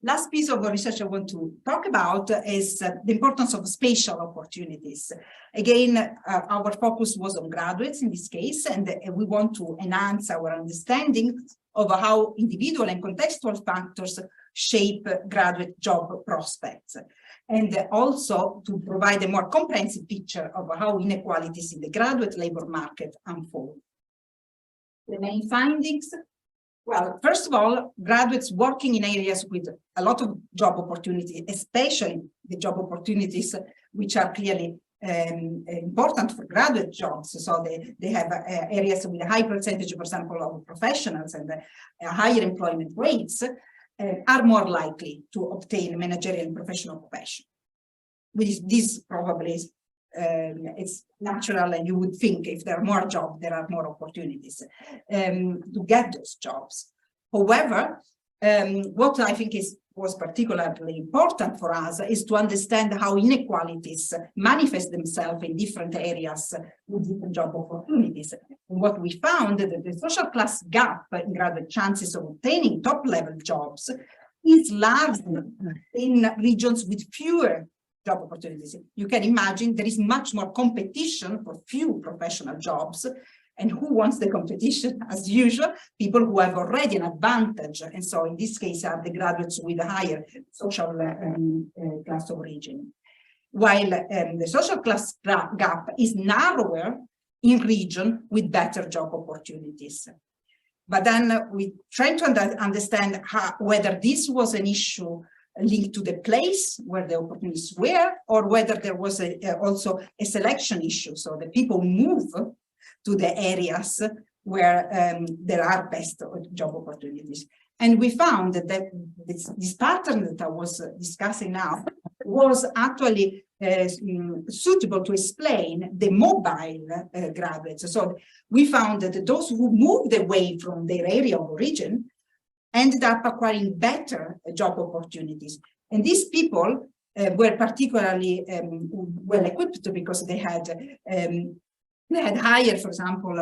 Last piece of research I want to talk about is the importance of spatial opportunities. Again, our focus was on graduates in this case, and we want to enhance our understanding of how individual and contextual factors shape graduate job prospects, and also to provide a more comprehensive picture of how inequalities in the graduate labor market unfold. The main findings, well, first of all, graduates working in areas with a lot of job opportunity, especially the job opportunities which are clearly important for graduate jobs. So they have areas with a high percentage, for example, of professionals and higher employment rates, are more likely to obtain managerial and professional occupation. this probably is, it's natural, and you would think if there are more jobs, there are more opportunities to get those jobs. However, what I think was particularly important for us is to understand how inequalities manifest themselves in different areas with different job opportunities. And what we found that the social class gap in graduate chances of obtaining top-level jobs is large in regions with fewer job opportunities. You can imagine there is much more competition for few professional jobs. And who wants the competition? As usual, people who have already an advantage. And so in this case are the graduates with a higher social class of origin. While the social class gap is narrower in region with better job opportunities. But then we try to understand whether this was an issue linked to the place where the opportunities were, or whether there was also a selection issue. So the people move to the areas where there are best job opportunities. And we found that this pattern that I was discussing now was actually suitable to explain the mobile graduates. So we found that those who moved away from their area of origin ended up acquiring better job opportunities. And these people were particularly well equipped because they had higher, for example,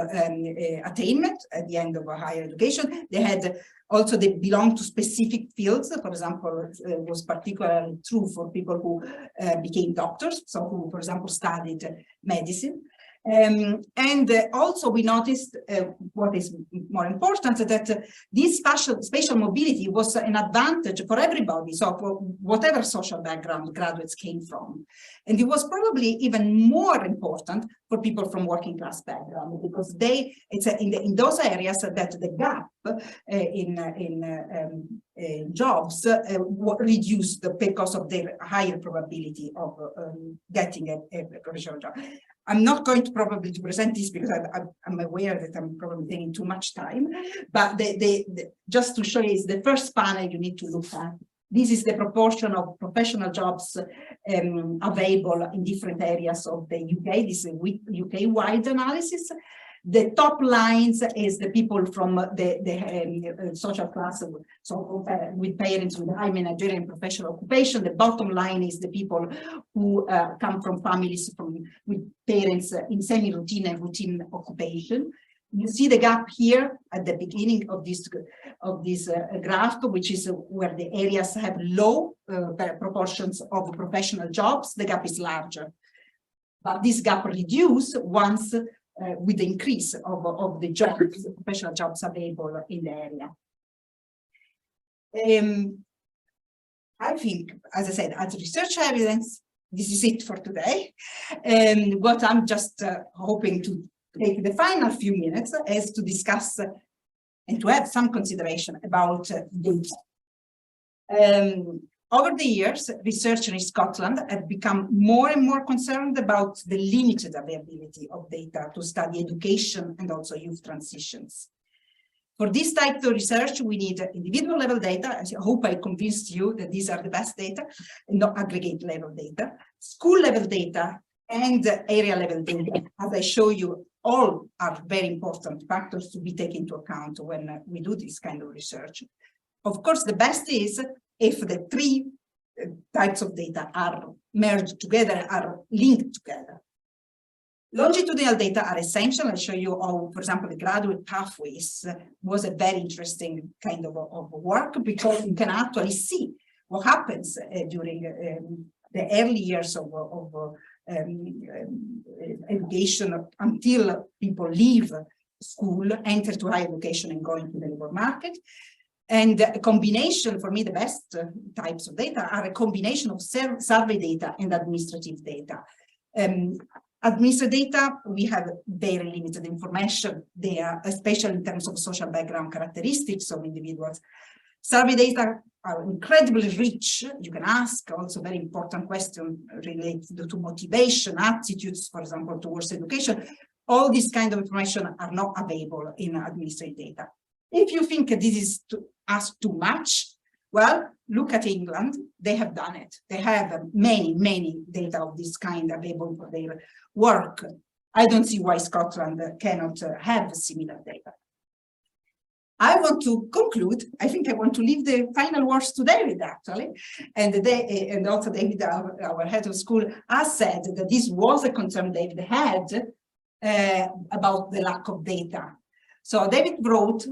attainment at the end of a higher education. They had also, they belong to specific fields. For example, it was particularly true for people who became doctors, so who, for example, studied medicine. And also we noticed what is more important, that this spatial mobility was an advantage for everybody, so for whatever social background graduates came from. And it was probably even more important for people from working class background, because it's in those areas that the gap in jobs reduced because of their higher probability of getting a professional job. I'm not going to probably to present this because I'm aware that I'm probably taking too much time, but just to show you, is the first panel you need to look at. This is the proportion of professional jobs available in different areas of the UK. This is a UK-wide analysis. The top lines is the people from the social class, so with parents with high managerial and professional occupation. The bottom line is the people who come from families with parents in semi-routine and routine occupation. You see the gap here at the beginning of this graph, which is where the areas have low proportions of professional jobs. The gap is larger, but this gap reduces once with the increase of the jobs, professional jobs available in the area. I think, as I said, as research evidence, this is it for today. What I'm just hoping to take the final few minutes is to discuss and to have some consideration about data. Over the years, researchers in Scotland have become more and more concerned about the limited availability of data to study education and also youth transitions. For this type of research, we need individual level data. I hope I convinced you that these are the best data, not aggregate level data, school level data, and area level data. As I show you, all are very important factors to be taken into account when we do this kind of research. Of course, the best is if the three types of data are merged together, are linked together. Longitudinal data are essential. I'll show you how, for example, the graduate pathways was a very interesting kind of work, because you can actually see what happens during the early years of education until people leave school, enter to higher education and go into the labor market. And a combination, for me, the best types of data are a combination of survey data and administrative data. Administrative data, we have very limited information there, especially in terms of social background characteristics of individuals. Survey data are incredibly rich. You can ask also very important questions related to motivation, attitudes, for example, towards education. All these kind of information are not available in administrative data. If you think this is to ask too much, Well, look at England, they have done it. They have many data of this kind available for their work. I don't see why Scotland cannot have similar data. I want to conclude. I think I want to leave the final words to David, actually. And also David, our head of school, has said that this was a concern David had about the lack of data. So David wrote,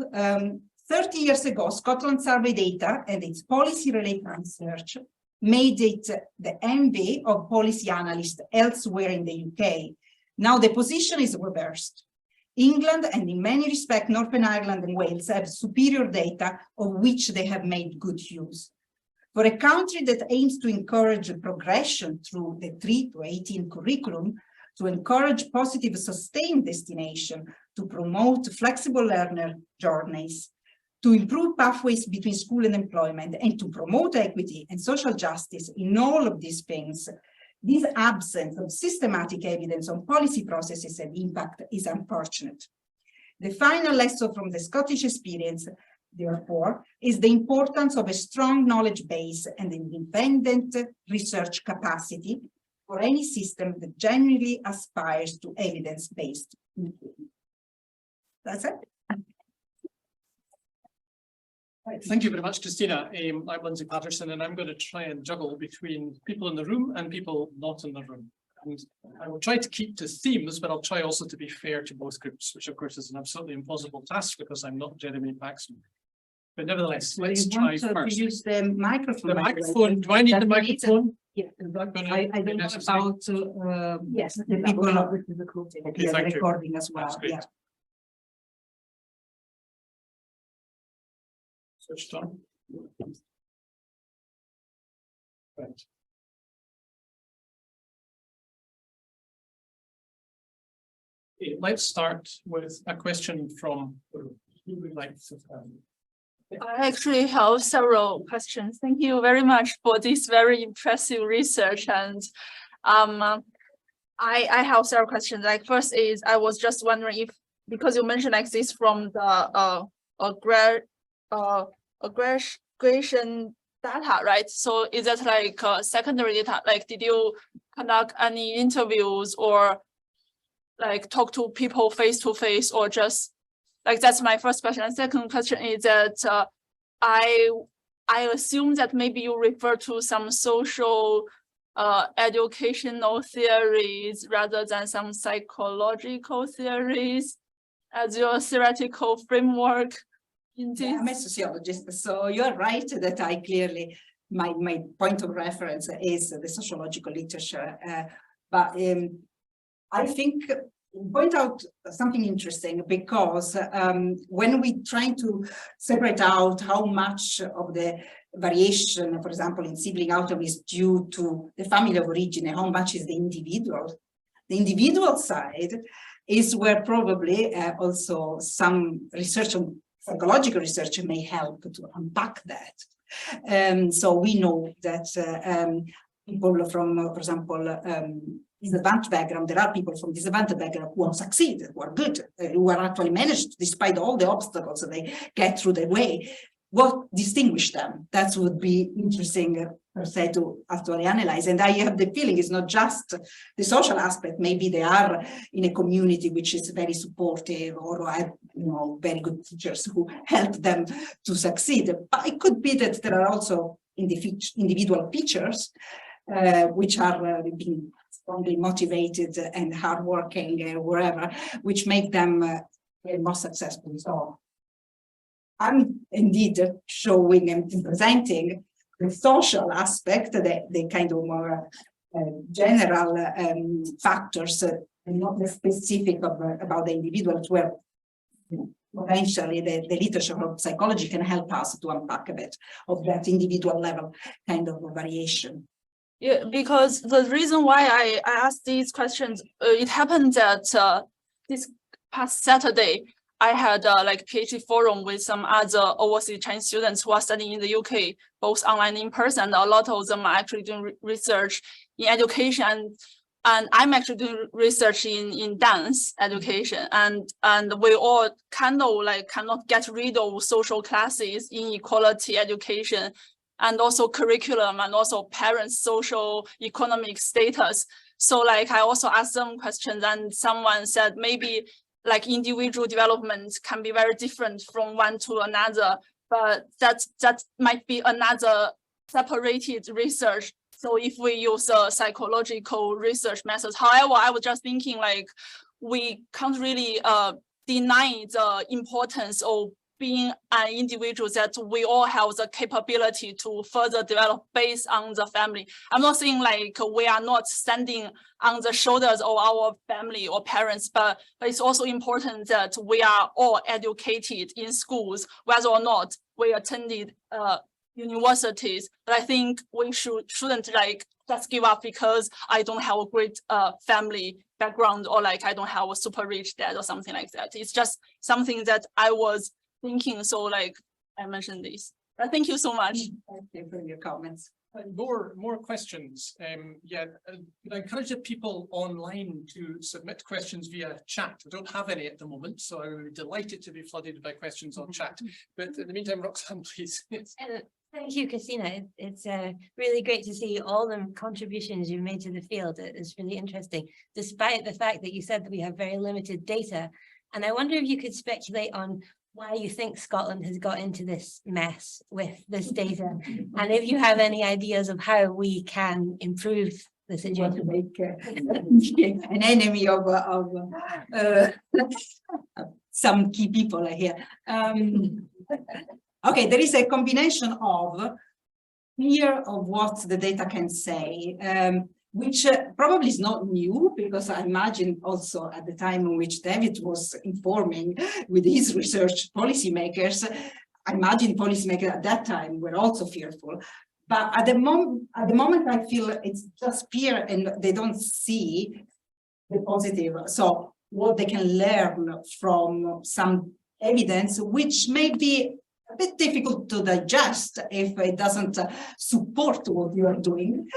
30 years ago, Scotland survey data and its policy-related research made it the envy of policy analysts elsewhere in the UK. Now the position is reversed. England and in many respects, Northern Ireland and Wales have superior data of which they have made good use. For a country that aims to encourage progression through the 3 to 18 curriculum, to encourage positive sustained destination, to promote flexible learner journeys, to improve pathways between school and employment, and to promote equity and social justice in all of these things, this absence of systematic evidence on policy processes and impact is unfortunate. The final lesson from the Scottish experience, therefore, is the importance of a strong knowledge base and independent research capacity for any system that genuinely aspires to evidence-based improvement. That's it. Thank you very much, Cristina. I'm Lindsay Patterson, and I'm going to try and juggle between people in the room and people not in the room. And I will try to keep to themes, but I'll try also to be fair to both groups, which of course is an absolutely impossible task because I'm not Jeremy Paxman. But nevertheless, let's try first. Use the microphone. The microphone. Do I need the microphone? Yeah. I don't know about yes, the people with the recording. Okay, thank you. Recording as well. That's great. Yeah. Switched on. Right. Okay, let's start with a question from who would like to. I actually have several questions. Thank you very much for this very impressive research. And I have several questions. Like first is, I was just wondering if, because you mentioned like this from the aggregation data, right? So is that like secondary data? Like, did you conduct any interviews or like talk to people face to face, or just like, that's my first question. And second question is that I assume that maybe you refer to some social educational theories rather than some psychological theories as your theoretical framework. Yeah, I'm a sociologist, so you're right that I clearly, my point of reference is the sociological literature. But I think point out something interesting, because when we try to separate out how much of the variation, for example, in sibling outcome is due to the family of origin and how much is the individual side is where probably also some research on psychological research may help to unpack that. So we know that people from, for example, disadvantaged background, there are people from disadvantaged background who have succeeded, who are good, who are actually managed despite all the obstacles that they get through their way. What distinguishes them? That would be interesting per se to actually analyze. And I have the feeling it's not just the social aspect. Maybe they are in a community which is very supportive, or have, you know, very good teachers who help them to succeed. But it could be that there are also individual features which are being strongly motivated and hardworking, wherever, which make them more successful. So I'm indeed showing and presenting the social aspect, the kind of more general factors, and not the specific about the individuals, where potentially the literature of psychology can help us to unpack a bit of that individual level kind of variation. Yeah, because the reason why I asked these questions, it happened that this past Saturday, I had like PhD forum with some other overseas Chinese students who are studying in the UK, both online and in person. A lot of them are actually doing research in education, and I'm actually doing research in dance education. And we all kind of like cannot get rid of social classes, inequality, education, and also curriculum and also parents' social economic status. So like I also asked them questions and someone said maybe like individual development can be very different from one to another, but that might be another separated research. So if we use a psychological research methods, however, I was just thinking like we can't really deny the importance of being an individual, that we all have the capability to further develop based on the family. I'm not saying like we are not standing on the shoulders of our family or parents, but it's also important that we are all educated in schools, whether or not we attended universities. But I think we shouldn't like just give up because I don't have a great family background, or like I don't have a super rich dad or something like that. It's just something that I was thinking, so like I mentioned this. But thank you so much. Thank you for your comments. More questions. Yeah, I encourage the people online to submit questions via chat. I don't have any at the moment, so I would be delighted to be flooded by questions on chat. But in the meantime, Roxanne, please. Thank you, Cristina. It's really great to see all the contributions you've made to the field. It's really interesting, despite the fact that you said that we have very limited data. And I wonder if you could speculate on why you think Scotland has got into this mess with this data, and if you have any ideas of how we can improve the situation. Make an enemy of some key people here. Okay, there is a combination of fear of what the data can say, which probably is not new, because I imagine also at the time in which David was informing with his research policymakers, I imagine policymakers at that time were also fearful. But at the moment I feel it's just fear and they don't see the positive. So what they can learn from some evidence, which may be a bit difficult to digest if it doesn't support what you are doing,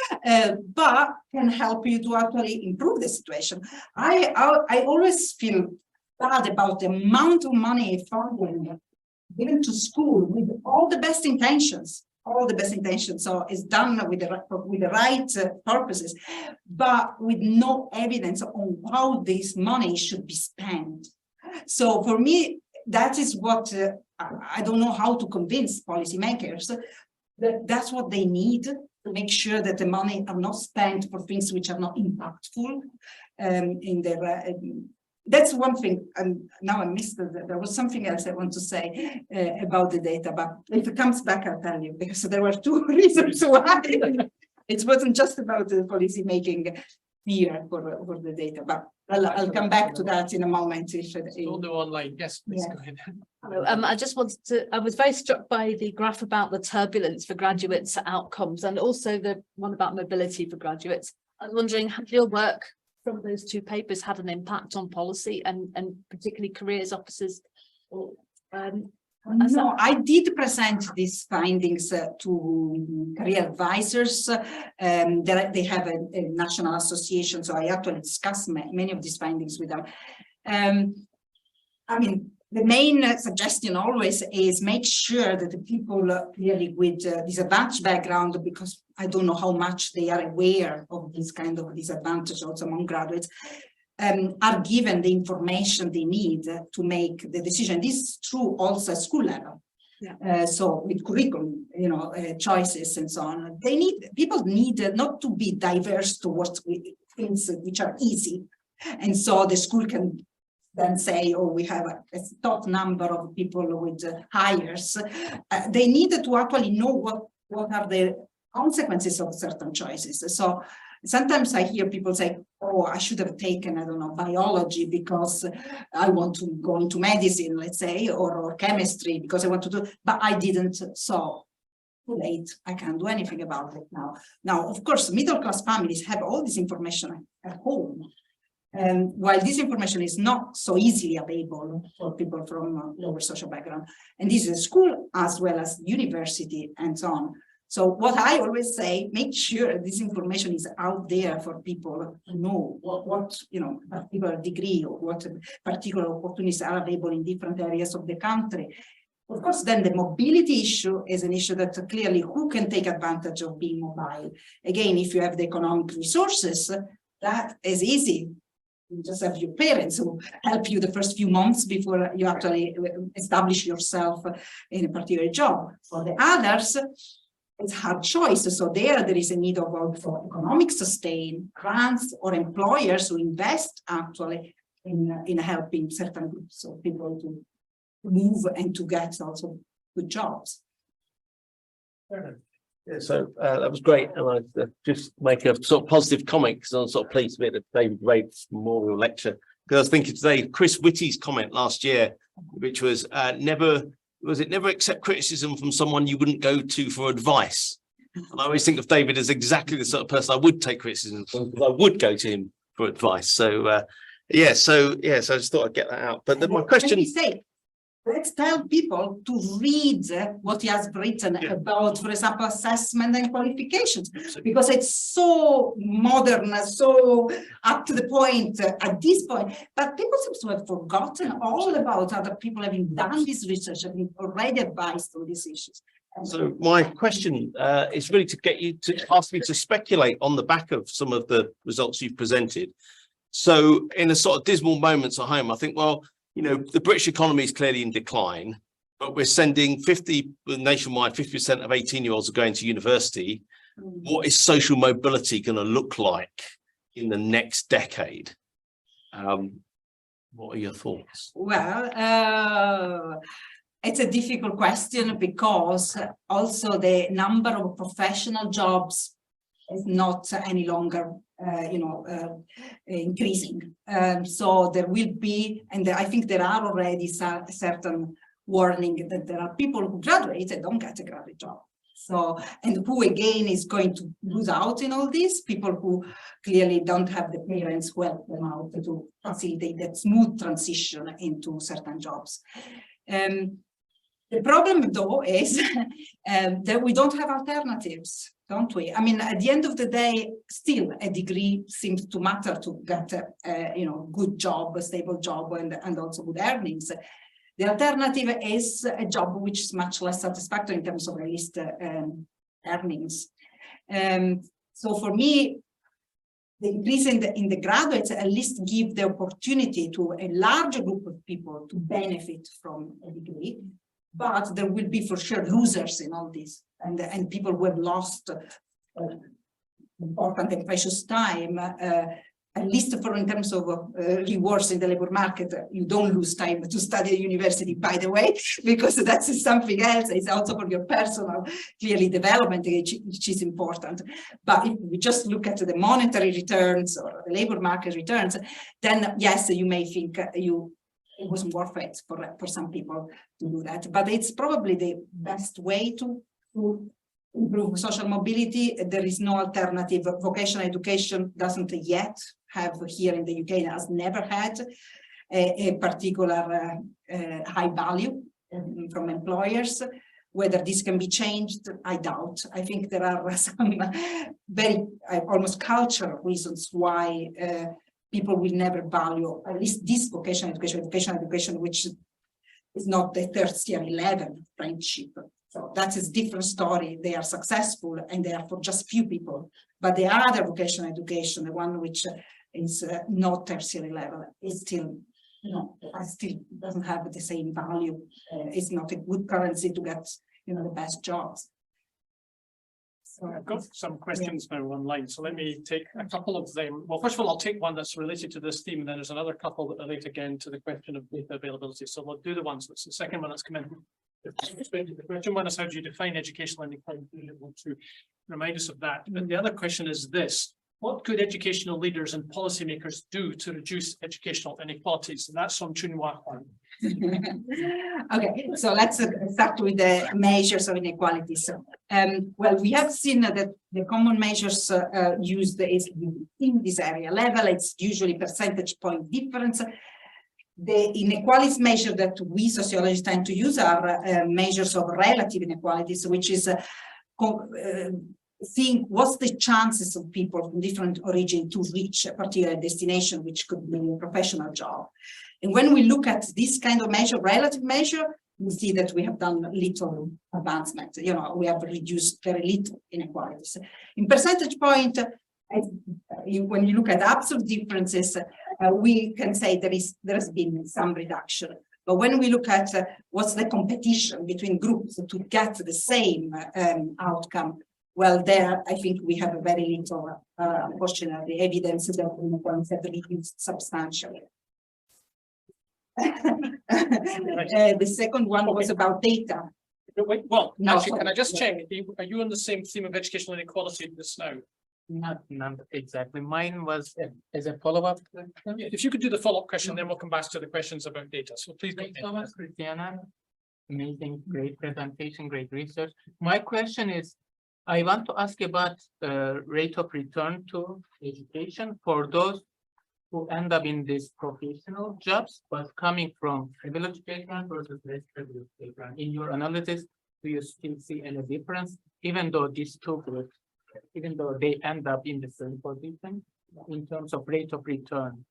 but can help you to actually improve the situation. I always feel bad about the amount of money funding given to school with all the best intentions. So it's done with the right purposes, but with no evidence on how this money should be spent. So for me, that is what I don't know how to convince policymakers that that's what they need to make sure that the money are not spent for things which are not impactful in their. That's one thing, and now I missed it. There was something else I want to say about the data, but if it comes back, I'll tell you, because there were two reasons why. It wasn't just about the policy making fear for the data, but I'll come back to that in a moment. We'll do online. Yes, please go ahead. I just wanted to, I was very struck by the graph about the turbulence for graduates outcomes, and also the one about mobility for graduates. I'm wondering, have your work from those two papers had an impact on policy and particularly careers officers? Or, no, I did present these findings to career advisors. They have a national association, so I actually discussed many of these findings with them. I mean, the main suggestion always is make sure that the people really with disadvantaged background, because I don't know how much they are aware of this kind of disadvantage also among graduates, are given the information they need to make the decision. This is true also at school level. Yeah. So with curriculum, choices and so on, people need not to be diverse towards things which are easy, and so the school can then say, oh, we have a top number of people with hires. They need to actually know what are the consequences of certain choices. So sometimes I hear people say, oh, I should have taken, I don't know, biology because I want to go into medicine, let's say, or chemistry because I want to do, but I didn't. So too late, I can't do anything about it now. Now, of course, middle-class families have all this information at home. And while this information is not so easily available for people from lower social background, and this is a school as well as university and so on. So what I always say, make sure this information is out there for people to know what particular degree or what particular opportunities are available in different areas of the country. Of course, then the mobility issue is an issue that clearly who can take advantage of being mobile. Again, if you have the economic resources, that is easy. You just have your parents who help you the first few months before you actually establish yourself in a particular job. For the others, it's hard choice. So there is a need of also economic sustain, grants, or employers who invest actually in helping certain groups of people to move and to get also good jobs. Yeah, so that was great, and I just make a sort of positive comment because I'm sort of pleased to be at the David Rave's Memorial Lecture, because I was thinking today Chris Whitty's comment last year, which was never accept criticism from someone you wouldn't go to for advice. And I always think of David as exactly the sort of person I would take criticism from, because I would go to him for advice. So so I just thought I'd get that out. But my question. Let's tell people to read what he has written about, for example, assessment and qualifications, because it's so modern, so up to the point at this point. But people seem to have forgotten all about other people having done this research, having already advised on these issues. So my question is really to get you to ask me to speculate on the back of some of the results you've presented. So in a sort of dismal moments at home, I think, well, you know, the British economy is clearly in decline, but we're sending nationwide 50% of 18-year-olds are going to university. What is social mobility going to look like in the next decade? What are your thoughts? Well, it's a difficult question because also the number of professional jobs is not any longer increasing. So there will be, and I think there are already certain warning that there are people who graduate and don't get a graduate job. So, and who again is going to lose out in all this? People who clearly don't have the parents who help them out to facilitate that smooth transition into certain jobs. The problem though is that we don't have alternatives, don't we? I mean, at the end of the day, still a degree seems to matter to get a good job, a stable job, and also good earnings. The alternative is a job which is much less satisfactory in terms of at least earnings. So for me, the increase in the graduates at least give the opportunity to a larger group of people to benefit from a degree. But there will be for sure losers in all this, and people who have lost important and precious time, at least in terms of rewards in the labor market. You don't lose time to study at university, by the way, because that's something else. It's also for your personal, clearly, development, which is important. But if we just look at the monetary returns or the labor market returns, then yes, you may think it wasn't worth it for some people to do that. But it's probably the best way to improve social mobility. There is no alternative. Vocational education doesn't yet have here in the UK, has never had a particular high value from employers. Whether this can be changed, I doubt. I think there are some very almost cultural reasons why people will never value at least this vocational education, which is not the tertiary level friendship. So that is a different story. They are successful and they are for just few people. But the other vocational education, the one which is not tertiary level, is still, still doesn't have the same value. It's not a good currency to get, the best jobs. So I've got some questions now online, so let me take a couple of them. Well, first of all, I'll take one that's related to this theme, and then there's another couple that relate again to the question of data availability. So we'll do the ones. That's the second one that's come in. The question one is, how do you define educational inequality? To remind us of that. But the other question is this: what could educational leaders and policymakers do to reduce educational inequalities? And that's from Chunhua Huang. Okay, so let's start with the measures of inequalities. Well, we have seen that the common measures used is in this area level. It's usually percentage point difference. The inequalities measure that we sociologists tend to use are measures of relative inequalities, which is seeing what's the chances of people from different origin to reach a particular destination, which could be a professional job. And when we look at this kind of measure, relative measure, we see that we have done little advancement. You know, we have reduced very little inequalities. In percentage point, when you look at absolute differences, we can say there has been some reduction. But when we look at what's the competition between groups to get the same outcome, well, there I think we have a very little, unfortunately, evidence that inequalities have reduced substantially. The second one was about data. Wait, well, No, actually, sorry. can I just check? Are you on the same theme of educational inequality just now? Not exactly. Mine was as a follow-up. Yeah, if you could do the follow-up question, then we'll come back to the questions about data. So please go Thanks so ahead. much, Cristina. Amazing, great presentation, great research. My question is, I want to ask about the rate of return to education for those who end up in these professional jobs, but coming from privileged background versus less privileged background. In your analysis, do you still see any difference, even though these two groups, even though they end up in the same position in terms of rate of return?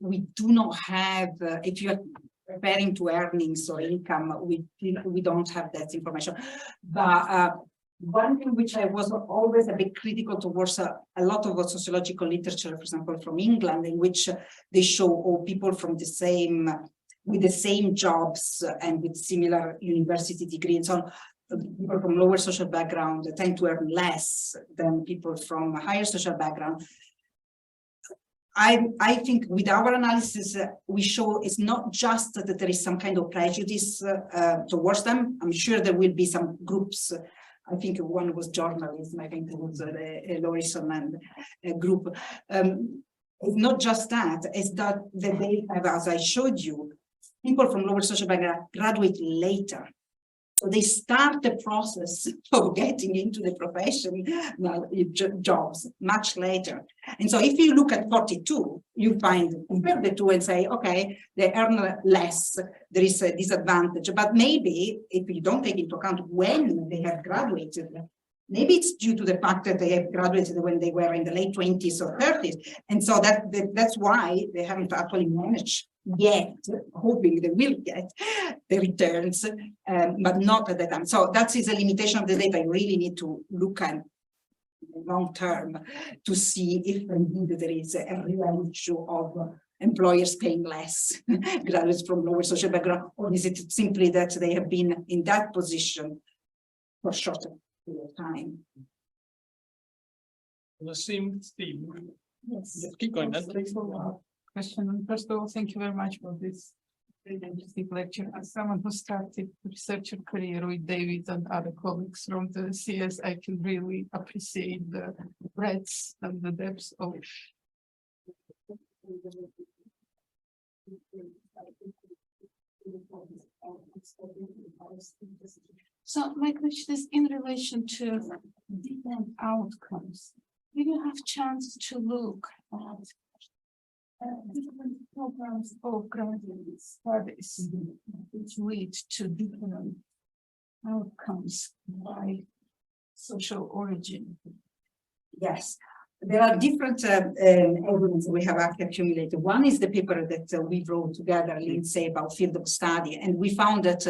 We do not have, if you're referring to earnings or income, we don't have that information. But one thing which I was always a bit critical towards a lot of sociological literature, for example, from England, in which they show people from the same, with the same jobs and with similar university degree and so on, people from lower social background tend to earn less than people from a higher social background. I think with our analysis, we show it's not just that there is some kind of prejudice towards them. I'm sure there will be some groups. I think one was journalism. I think it was Lorison and a group. It's not just that. It's that they have, as I showed you, people from lower social background graduate later. So they start the process of getting into the profession jobs much later. And so if you look at 42, you find, compare the two and say, okay, they earn less, there is a disadvantage. But maybe if you don't take into account when they have graduated, maybe it's due to the fact that they have graduated when they were in the late 20s or 30s. And so that's why they haven't actually managed yet, hoping they will get the returns, but not at the time. So that is a limitation of the data. You really need to look at long term to see if indeed there is a real issue of employers paying less graduates from lower social background, or is it simply that they have been in that position for a shorter period of time? The same theme. Yes. Keep going then. Question. First of all, thank you very much for this very interesting lecture. As someone who started research career with David and other colleagues from the CS, I can really appreciate the breadth and the depth of So my question is in relation to different outcomes. Do you have chance to look at different programs of graduate studies which lead to different outcomes by social origin? Yes, there are different evidence we have accumulated. One is the paper that we wrote together, Lindsay, about field of study, and we found that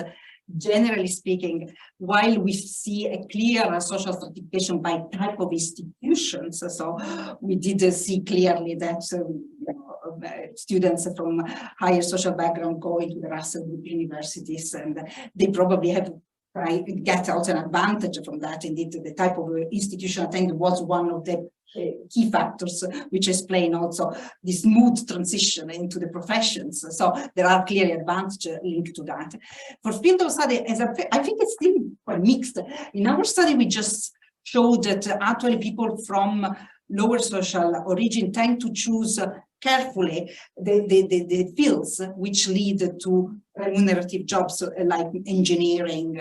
generally speaking, while we see a clear social stratification by type of institutions, so we did see clearly that students from higher social background go into the Russell Group universities, and they probably have get also an advantage from that. Indeed, the type of institution attended was one of the key factors which explain also the smooth transition into the professions. So there are clearly advantages linked to that. For field of study, I think it's still quite mixed. In our study, we just showed that actually people from lower social origin tend to choose carefully the fields which lead to remunerative jobs like engineering,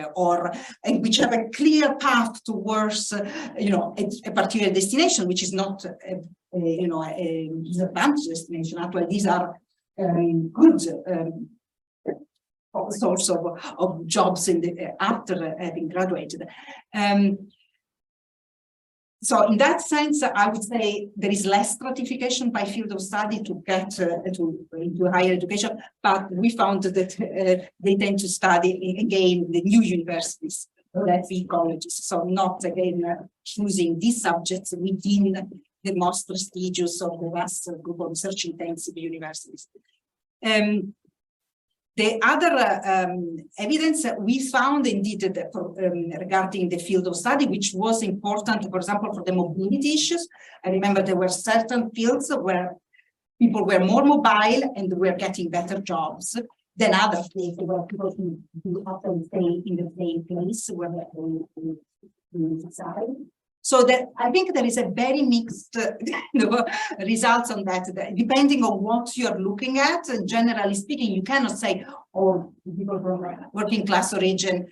and which have a clear path towards a particular destination, which is not a disadvantaged destination. Actually, these are good source of jobs after having graduated. So in that sense, I would say there is less stratification by field of study to get into higher education, but we found that they tend to study again the new universities, the colleges. So not again choosing these subjects within the most prestigious or the vast group of research intensive universities. The other evidence we found indeed that regarding the field of study, which was important, for example, for the mobility issues. I remember there were certain fields where people were more mobile and were getting better jobs than other fields where people who often stay in the same place where they reside. So that I think there is a very mixed results on that, depending on what you are looking at. And generally speaking, you cannot say, oh, people from working class origin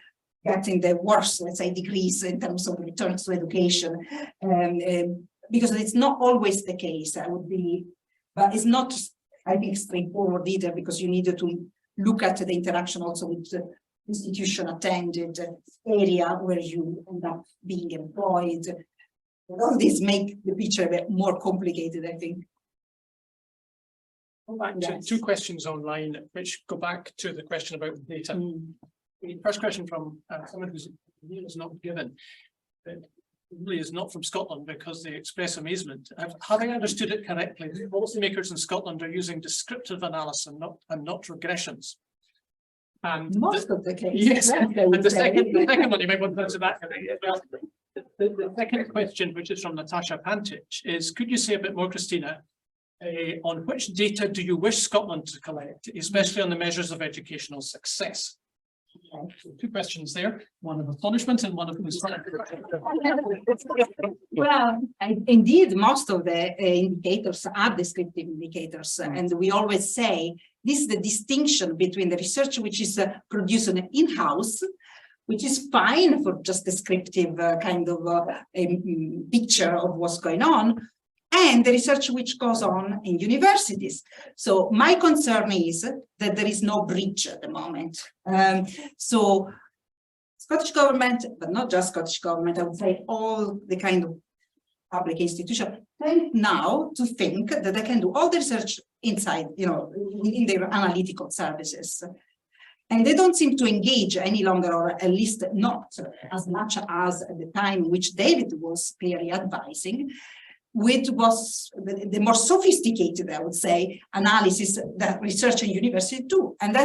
getting the worst, let's say, degrees in terms of returns to education, because it's not always the case. But it's not, I think, straightforward either, because you need to look at the interaction also with the institution attended area where you end up being employed. All these make the picture a bit more complicated, I think. Back to two questions online, which go back to the question about data. The first question from someone whose name is not given, really is not from Scotland, because they express amazement. Have I understood it correctly? Policymakers in Scotland are using descriptive analysis and not regressions. And most of the cases. Yes, and the second one, you might want to answer that. The second question, which is from Natasha Pantich, is could you say a bit more, Cristina, on which data do you wish Scotland to collect, especially on the measures of educational success? Two questions there, one of astonishment and one of concern. Well, indeed, most of the indicators are descriptive indicators, and we always say this is the distinction between the research which is produced in-house, which is fine for just descriptive kind of picture of what's going on, and the research which goes on in universities. So my concern is that there is no bridge at the moment. So Scottish government, but not just Scottish government, I would say all the kind of public institutions tend now to think that they can do all the research inside, within their analytical services. And they don't seem to engage any longer, or at least not as much as at the time which David was clearly advising, which was the more sophisticated, I would say, analysis that research and university do. And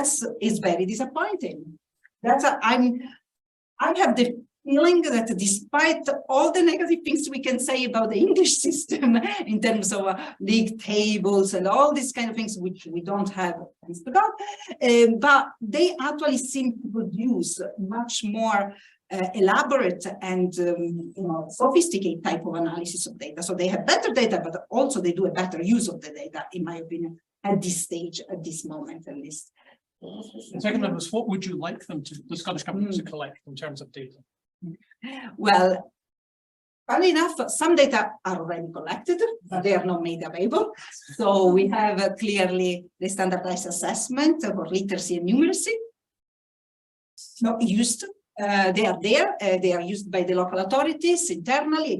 is very disappointing. I have the feeling that despite all the negative things we can say about the English system in terms of league tables and all these kind of things, which we don't have, thanks to God, but they actually seem to produce much more elaborate and sophisticated type of analysis of data. So they have better data, but also they do a better use of the data, in my opinion, at this stage, at this moment, at least. The second one was, what would you like them to, the Scottish government to collect in terms of data? Well, funny enough, some data are already collected, but they are not made available. So we have clearly the standardized assessment for literacy and numeracy. Not used. They are there. They are used by the local authorities internally,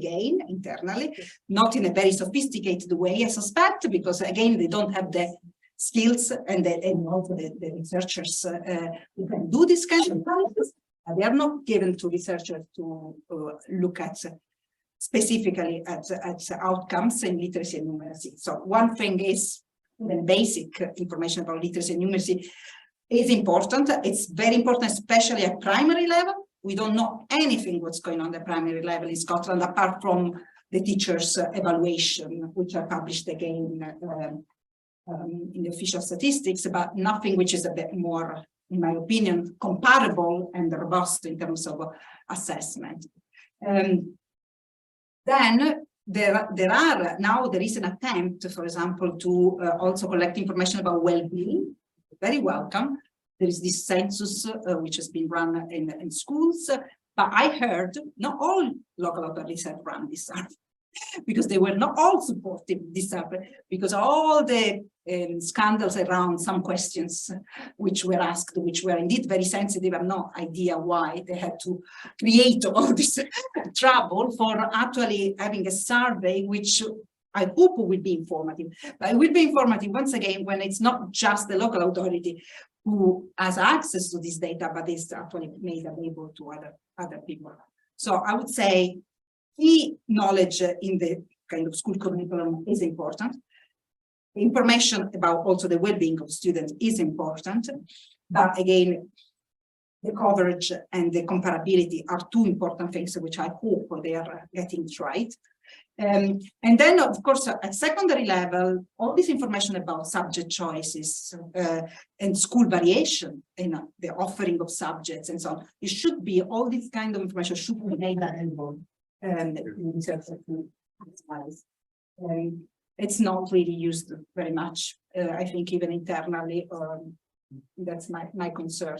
not in a very sophisticated way, I suspect, because again, they don't have the skills and also the researchers who can do this kind of analysis. They are not given to researchers to look at specifically at outcomes in literacy and numeracy. So one thing is the basic information about literacy and numeracy is important. It's very important, especially at primary level. We don't know anything what's going on at primary level in Scotland, apart from the teachers' evaluation, which are published again in the official statistics, but nothing which is a bit more, in my opinion, comparable and robust in terms of assessment. Then there is an attempt, for example, to also collect information about well-being. Very welcome. There is this census which has been run in schools, but I heard not all local authorities have run this because they were not all supporting this survey, because all the scandals around some questions which were asked, which were indeed very sensitive, I have no idea why they had to create all this trouble for actually having a survey which I hope will be informative. But it will be informative once again when it's not just the local authority who has access to this data, but is actually made available to other people. So I would say key knowledge in the kind of school curriculum is important. Information about also the well-being of students is important, but again, the coverage and the comparability are two important things which I hope they are getting it right. And then, of course, at secondary level, all this information about subject choices and school variation in the offering of subjects and so on, it should be, all this kind of information should be made available. It's not really used very much, I think, even internally. That's my concern.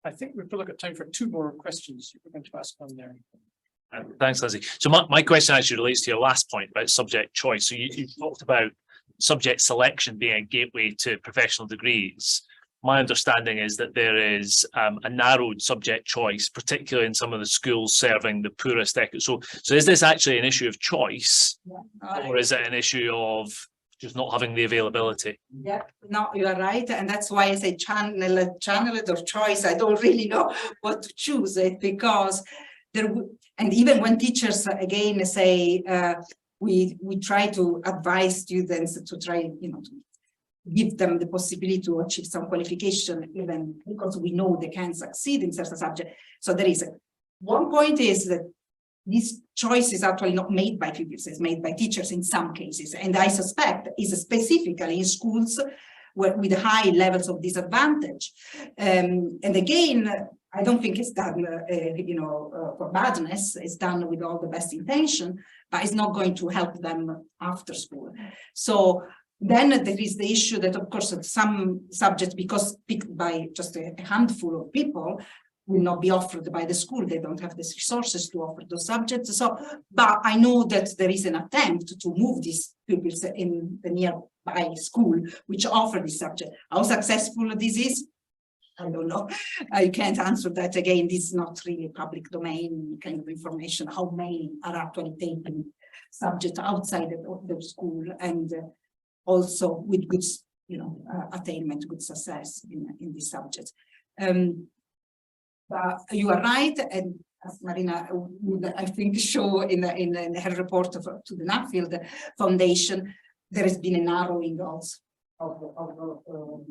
I think we've probably got time for two more questions we're going to ask on there. Thanks, Lindsay. So my question actually relates to your last point about subject choice. So you talked about subject selection being a gateway to professional degrees. My understanding is that there is a narrowed subject choice, particularly in some of the schools serving the poorest. So is this actually an issue of choice, or is it an issue of just not having the availability? Yeah, no, you are right. And that's why I say channeled or choice. I don't really know what to choose it, because there, and even when teachers again say we try to advise students to try, to give them the possibility to achieve some qualification, even because we know they can succeed in certain subject. So there is one point is that this choice is actually not made by pupils, it's made by teachers in some cases. And I suspect is specifically in schools with high levels of disadvantage. And again, I don't think it's done, for badness. It's done with all the best intention, but it's not going to help them after school. So then there is the issue that, of course, some subjects, because picked by just a handful of people, will not be offered by the school. They don't have the resources to offer those subjects. So, but I know that there is an attempt to move these pupils in the nearby school, which offer this subject. How successful this is, I don't know. I can't answer that. Again, this is not really public domain kind of information. How many are actually taking subjects outside of the school, and also with good, attainment, good success in these subjects. But you are right, and as Marina would, I think, show in her report to the Nuffield Foundation, there has been a narrowing of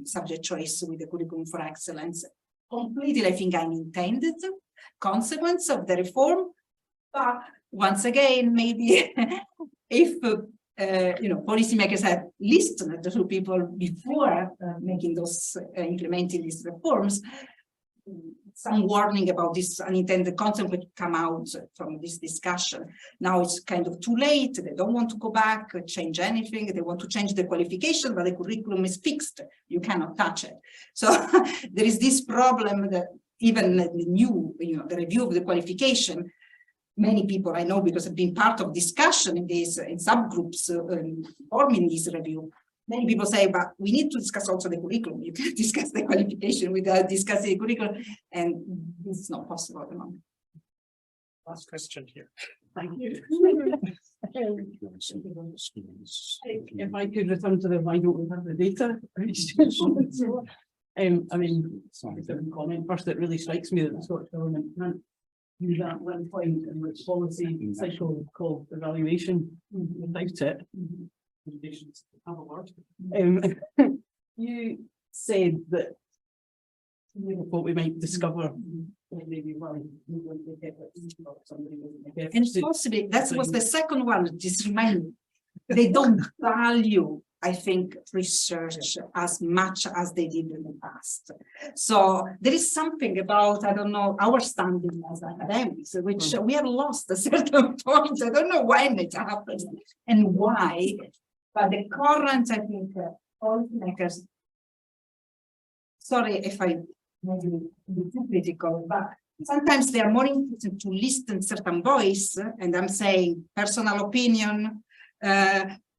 subject choice with the curriculum for excellence. Completely, I think, unintended consequence of the reform. But once again, maybe if policymakers had listened to people before making those implementing these reforms, some warning about this unintended consequence would come out from this discussion. Now it's kind of too late. They don't want to go back, change anything. They want to change the qualification, but the curriculum is fixed. You cannot touch it. So there is this problem that even the new, the review of the qualification, many people I know, because I've been part of discussion in these in subgroups forming this review. Many people say, but we need to discuss also the curriculum. You can't discuss the qualification without discussing the curriculum, and it's not possible at the moment. Last question here. Thank you. If I could return to the why don't we have the data question. I mean, sorry, comment first, it really strikes me that the Scottish Government can't use that one point in which policy cycle called evaluation without it. Have a word. You said that what we might discover maybe why and possibly that was the second one. Just remind me, they don't value, I think, research as much as they did in the past. So there is something about, I don't know, our standing as academics, which we have lost at a certain point. I don't know when it happened and why. But the current, I think, policymakers, sorry if I maybe be too critical, but Sometimes they are more important to listen certain voice, and I'm saying personal opinion,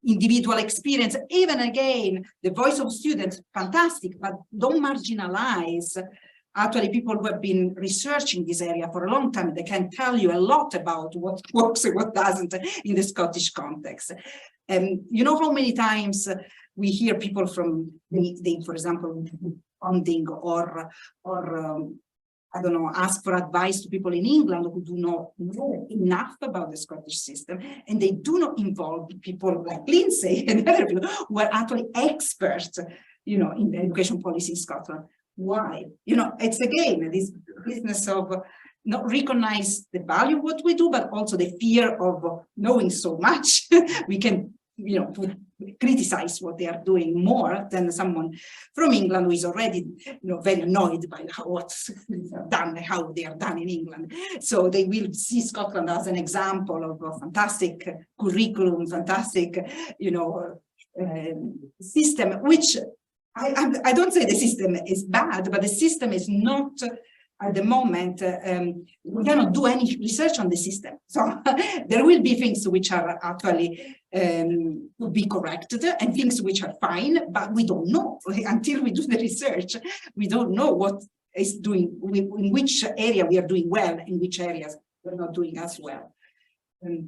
individual experience, even again, the voice of students, fantastic, but don't marginalize actually people who have been researching this area for a long time. They can tell you a lot about what works and what doesn't in the Scottish context. You know how many times we hear people from for example, funding or I don't know, ask for advice to people in England who do not know enough about the Scottish system, and they do not involve people like Lindsay and other people who are actually experts, you know, in the education policy in Scotland. Why? You know, it's again this business of not recognize the value of what we do, but also the fear of knowing so much. We can, you know, criticize what they are doing more than someone from England who is already, you know, very annoyed by what's done, how they are done in England. So they will see Scotland as an example of a fantastic curriculum, fantastic, you know, system, which I don't say the system is bad, but the system is not at the moment, we cannot do any research on the system. So there will be things which are actually to be corrected and things which are fine, but we don't know until we do the research. We don't know what is doing, in which area we are doing well, in which areas we're not doing as well. Thank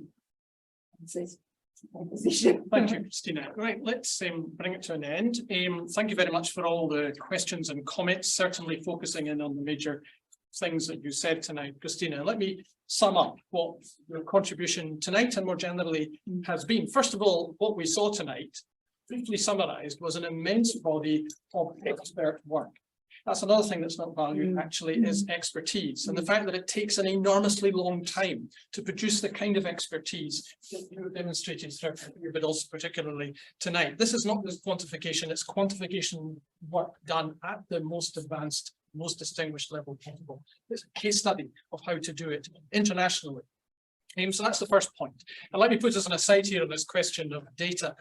you, Cristina. Right, let's bring it to an end. Thank you very much for all the questions and comments, certainly focusing in on the major things that you said tonight, Cristina. Let me sum up what your contribution tonight and more generally has been. First of all, what we saw tonight, briefly summarized, was an immense body of expert work. That's another thing that's not valued actually is expertise, and the fact that it takes an enormously long time to produce the kind of expertise that you demonstrated throughout the year, but also particularly tonight. This is not just quantification, it's quantification work done at the most advanced, most distinguished level possible. It's a case study of how to do it internationally. So that's the first point. And let me put us on a side here on this question of data.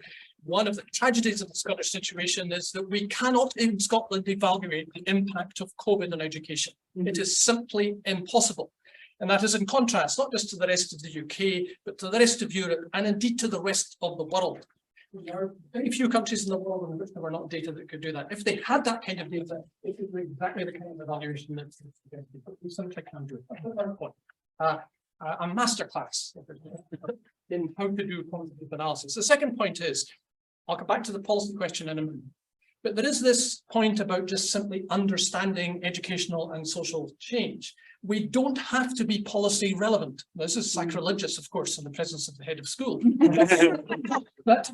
One of the tragedies of the Scottish situation is that we cannot in Scotland evaluate the impact of COVID on education. It is simply impossible. And that is in contrast, not just to the rest of the UK, but to the rest of Europe and indeed to the rest of the world. There are very few countries in the world in which there were not data that could do that. If they had that kind of data, it could do exactly the kind of evaluation that we simply can't do it. That's the third point. A masterclass in how to do quantitative analysis. The second point is, I'll come back to the policy question in a minute, but there is this point about just simply understanding educational and social change. We don't have to be policy relevant. This is sacrilegious, of course, in the presence of the head of school. But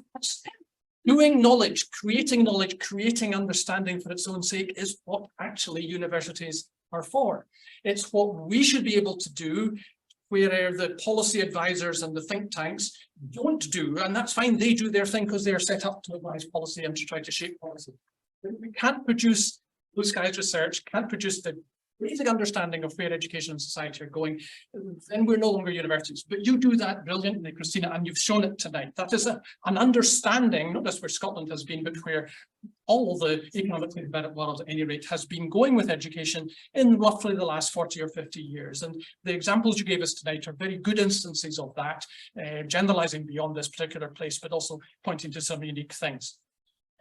doing knowledge, creating understanding for its own sake is what actually universities are for. It's what we should be able to do where the policy advisors and the think tanks don't do, and that's fine, they do their thing because they are set up to advise policy and to try to shape policy. But we can't produce blue skies research, can't produce the basic understanding of where education and society are going, then we're no longer universities. But you do that brilliantly, Cristina, and you've shown it tonight. That is an understanding, not just where Scotland has been, but where all the economically developed world at any rate has been going with education in roughly the last 40 or 50 years. And the examples you gave us tonight are very good instances of that, generalizing beyond this particular place, but also pointing to some unique things.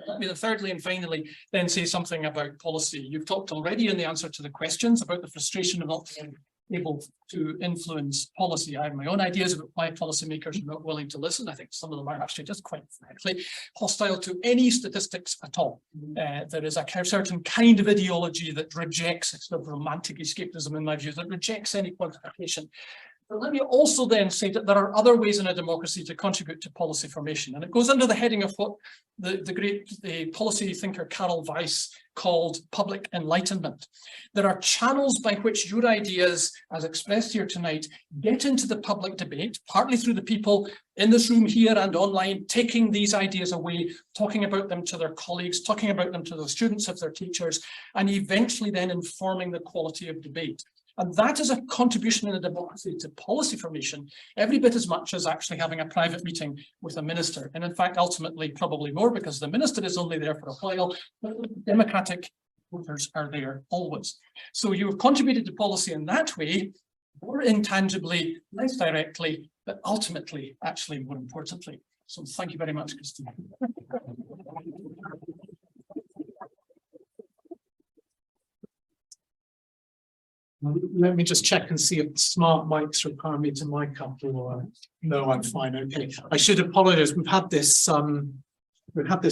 Let me thirdly and finally then say something about policy. You've talked already in the answer to the questions about the frustration of not being able to influence policy. I have my own ideas about why policymakers are not willing to listen. I think some of them are actually just quite frankly hostile to any statistics at all. There is a certain kind of ideology that rejects, it's sort of romantic escapism in my view, that rejects any quantification. But let me also then say that there are other ways in a democracy to contribute to policy formation. And it goes under the heading of what the great policy thinker Carol Weiss called public enlightenment. There are channels by which your ideas, as expressed here tonight, get into the public debate, partly through the people in this room here and online, taking these ideas away, talking about them to their colleagues, talking about them to the students of their teachers, and eventually then informing the quality of debate. And that is a contribution in a democracy to policy formation, every bit as much as actually having a private meeting with a minister. And in fact, ultimately, probably more, because the minister is only there for a while. But democratic voters are there always. So you have contributed to policy in that way, more intangibly, less directly, but ultimately, actually more importantly. So thank you very much, Cristina. Let me just check and see if the smart mics require me to mic up or no, I'm fine. Okay. I should apologize. We've had this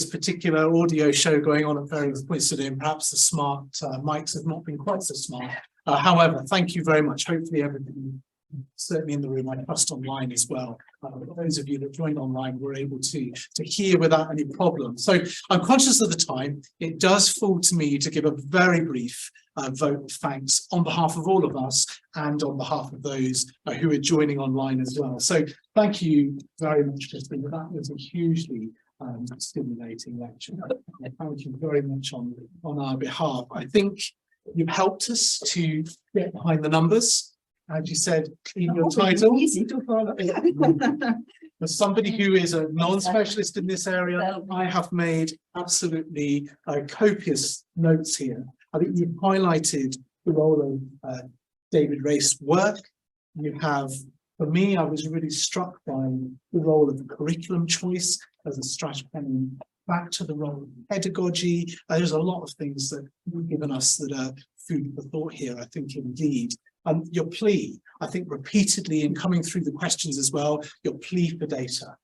particular audio show going on at various points today, and perhaps the smart mics have not been quite so smart. However, thank you very much. Hopefully everybody, certainly in the room, I trust online as well. Those of you that joined online were able to hear without any problem. So I'm conscious of the time. It does fall to me to give a very brief vote of thanks on behalf of all of us and on behalf of those who are joining online as well. So thank you very much, Cristina. That was a hugely stimulating lecture. Thank you very much on our behalf. I think you've helped us to get behind the numbers. As you said in your title, easy to follow. as somebody who is a non-specialist in this area, I have made absolutely copious notes here. I think you've highlighted the role of David Race's work. You have, for me, I was really struck by the role of the curriculum choice as a strategy, back to the role of pedagogy. There's a lot of things that you've given us that are food for thought here, I think, indeed. Your plea, I think, repeatedly in coming through the questions as well, your plea for data,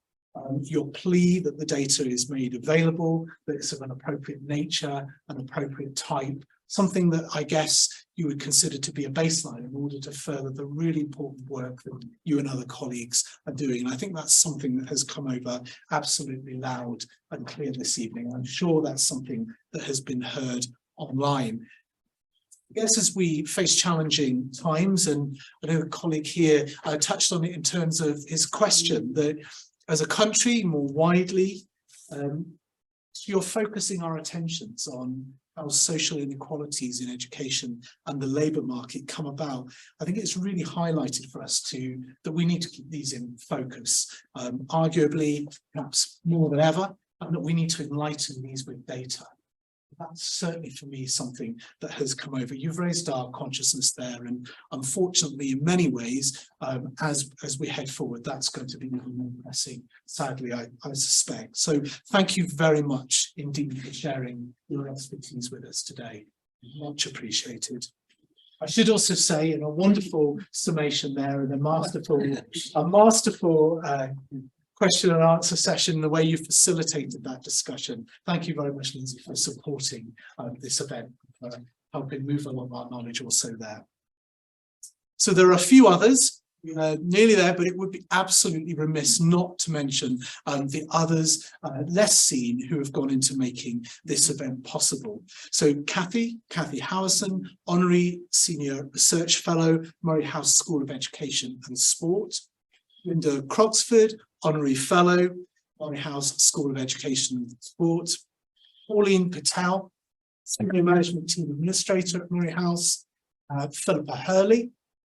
your plea that the data is made available, that it's of an appropriate nature, an appropriate type, something that I guess you would consider to be a baseline in order to further the really important work that you and other colleagues are doing. And I think that's something that has come over absolutely loud and clear this evening. I'm sure that's something that has been heard online. I guess as we face challenging times, and I know a colleague here touched on it in terms of his question, that as a country more widely, you're focusing our attentions on how social inequalities in education and the labour market come about. I think it's really highlighted for us that we need to keep these in focus, arguably perhaps more than ever, and that we need to enlighten these with data. That's certainly for me something that has come over. You've raised our consciousness there, and unfortunately in many ways, as we head forward, that's going to be even more pressing, sadly, I suspect. So thank you very much indeed for sharing your expertise with us today. Much appreciated. I should also say, in a wonderful summation there and a masterful question and answer session, the way you facilitated that discussion. Thank you very much, Lindsay, for supporting this event, helping move along our knowledge also there. So there are a few others, nearly there, but it would be absolutely remiss not to mention the others less seen who have gone into making this event possible. So Kathy Howison, Honorary Senior Research Fellow, Moray House School of Education and Sport. Linda Croxford, Honorary Fellow, Moray House School of Education and Sport. Pauline Patel, Senior Management Team Administrator at Moray House. Philippa Hurley,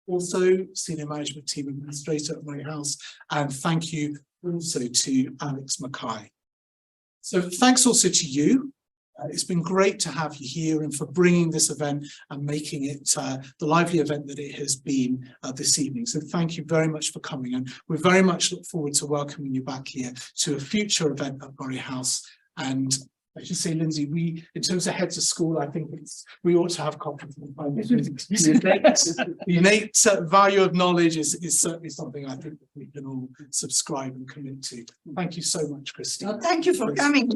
also Senior Management Team Administrator at Moray House. And thank you also to Alex Mackay. So thanks also to you. It's been great to have you here and for bringing this event and making it the lively event that it has been this evening. So thank you very much for coming, and we very much look forward to welcoming you back here to a future event at Moray House. And I should say, Lindsay, in terms of heads of school, I think we ought to have confidence. The innate value of knowledge is certainly something I think that we can all subscribe and commit to. Thank you so much, Cristina. Well, thank you for coming.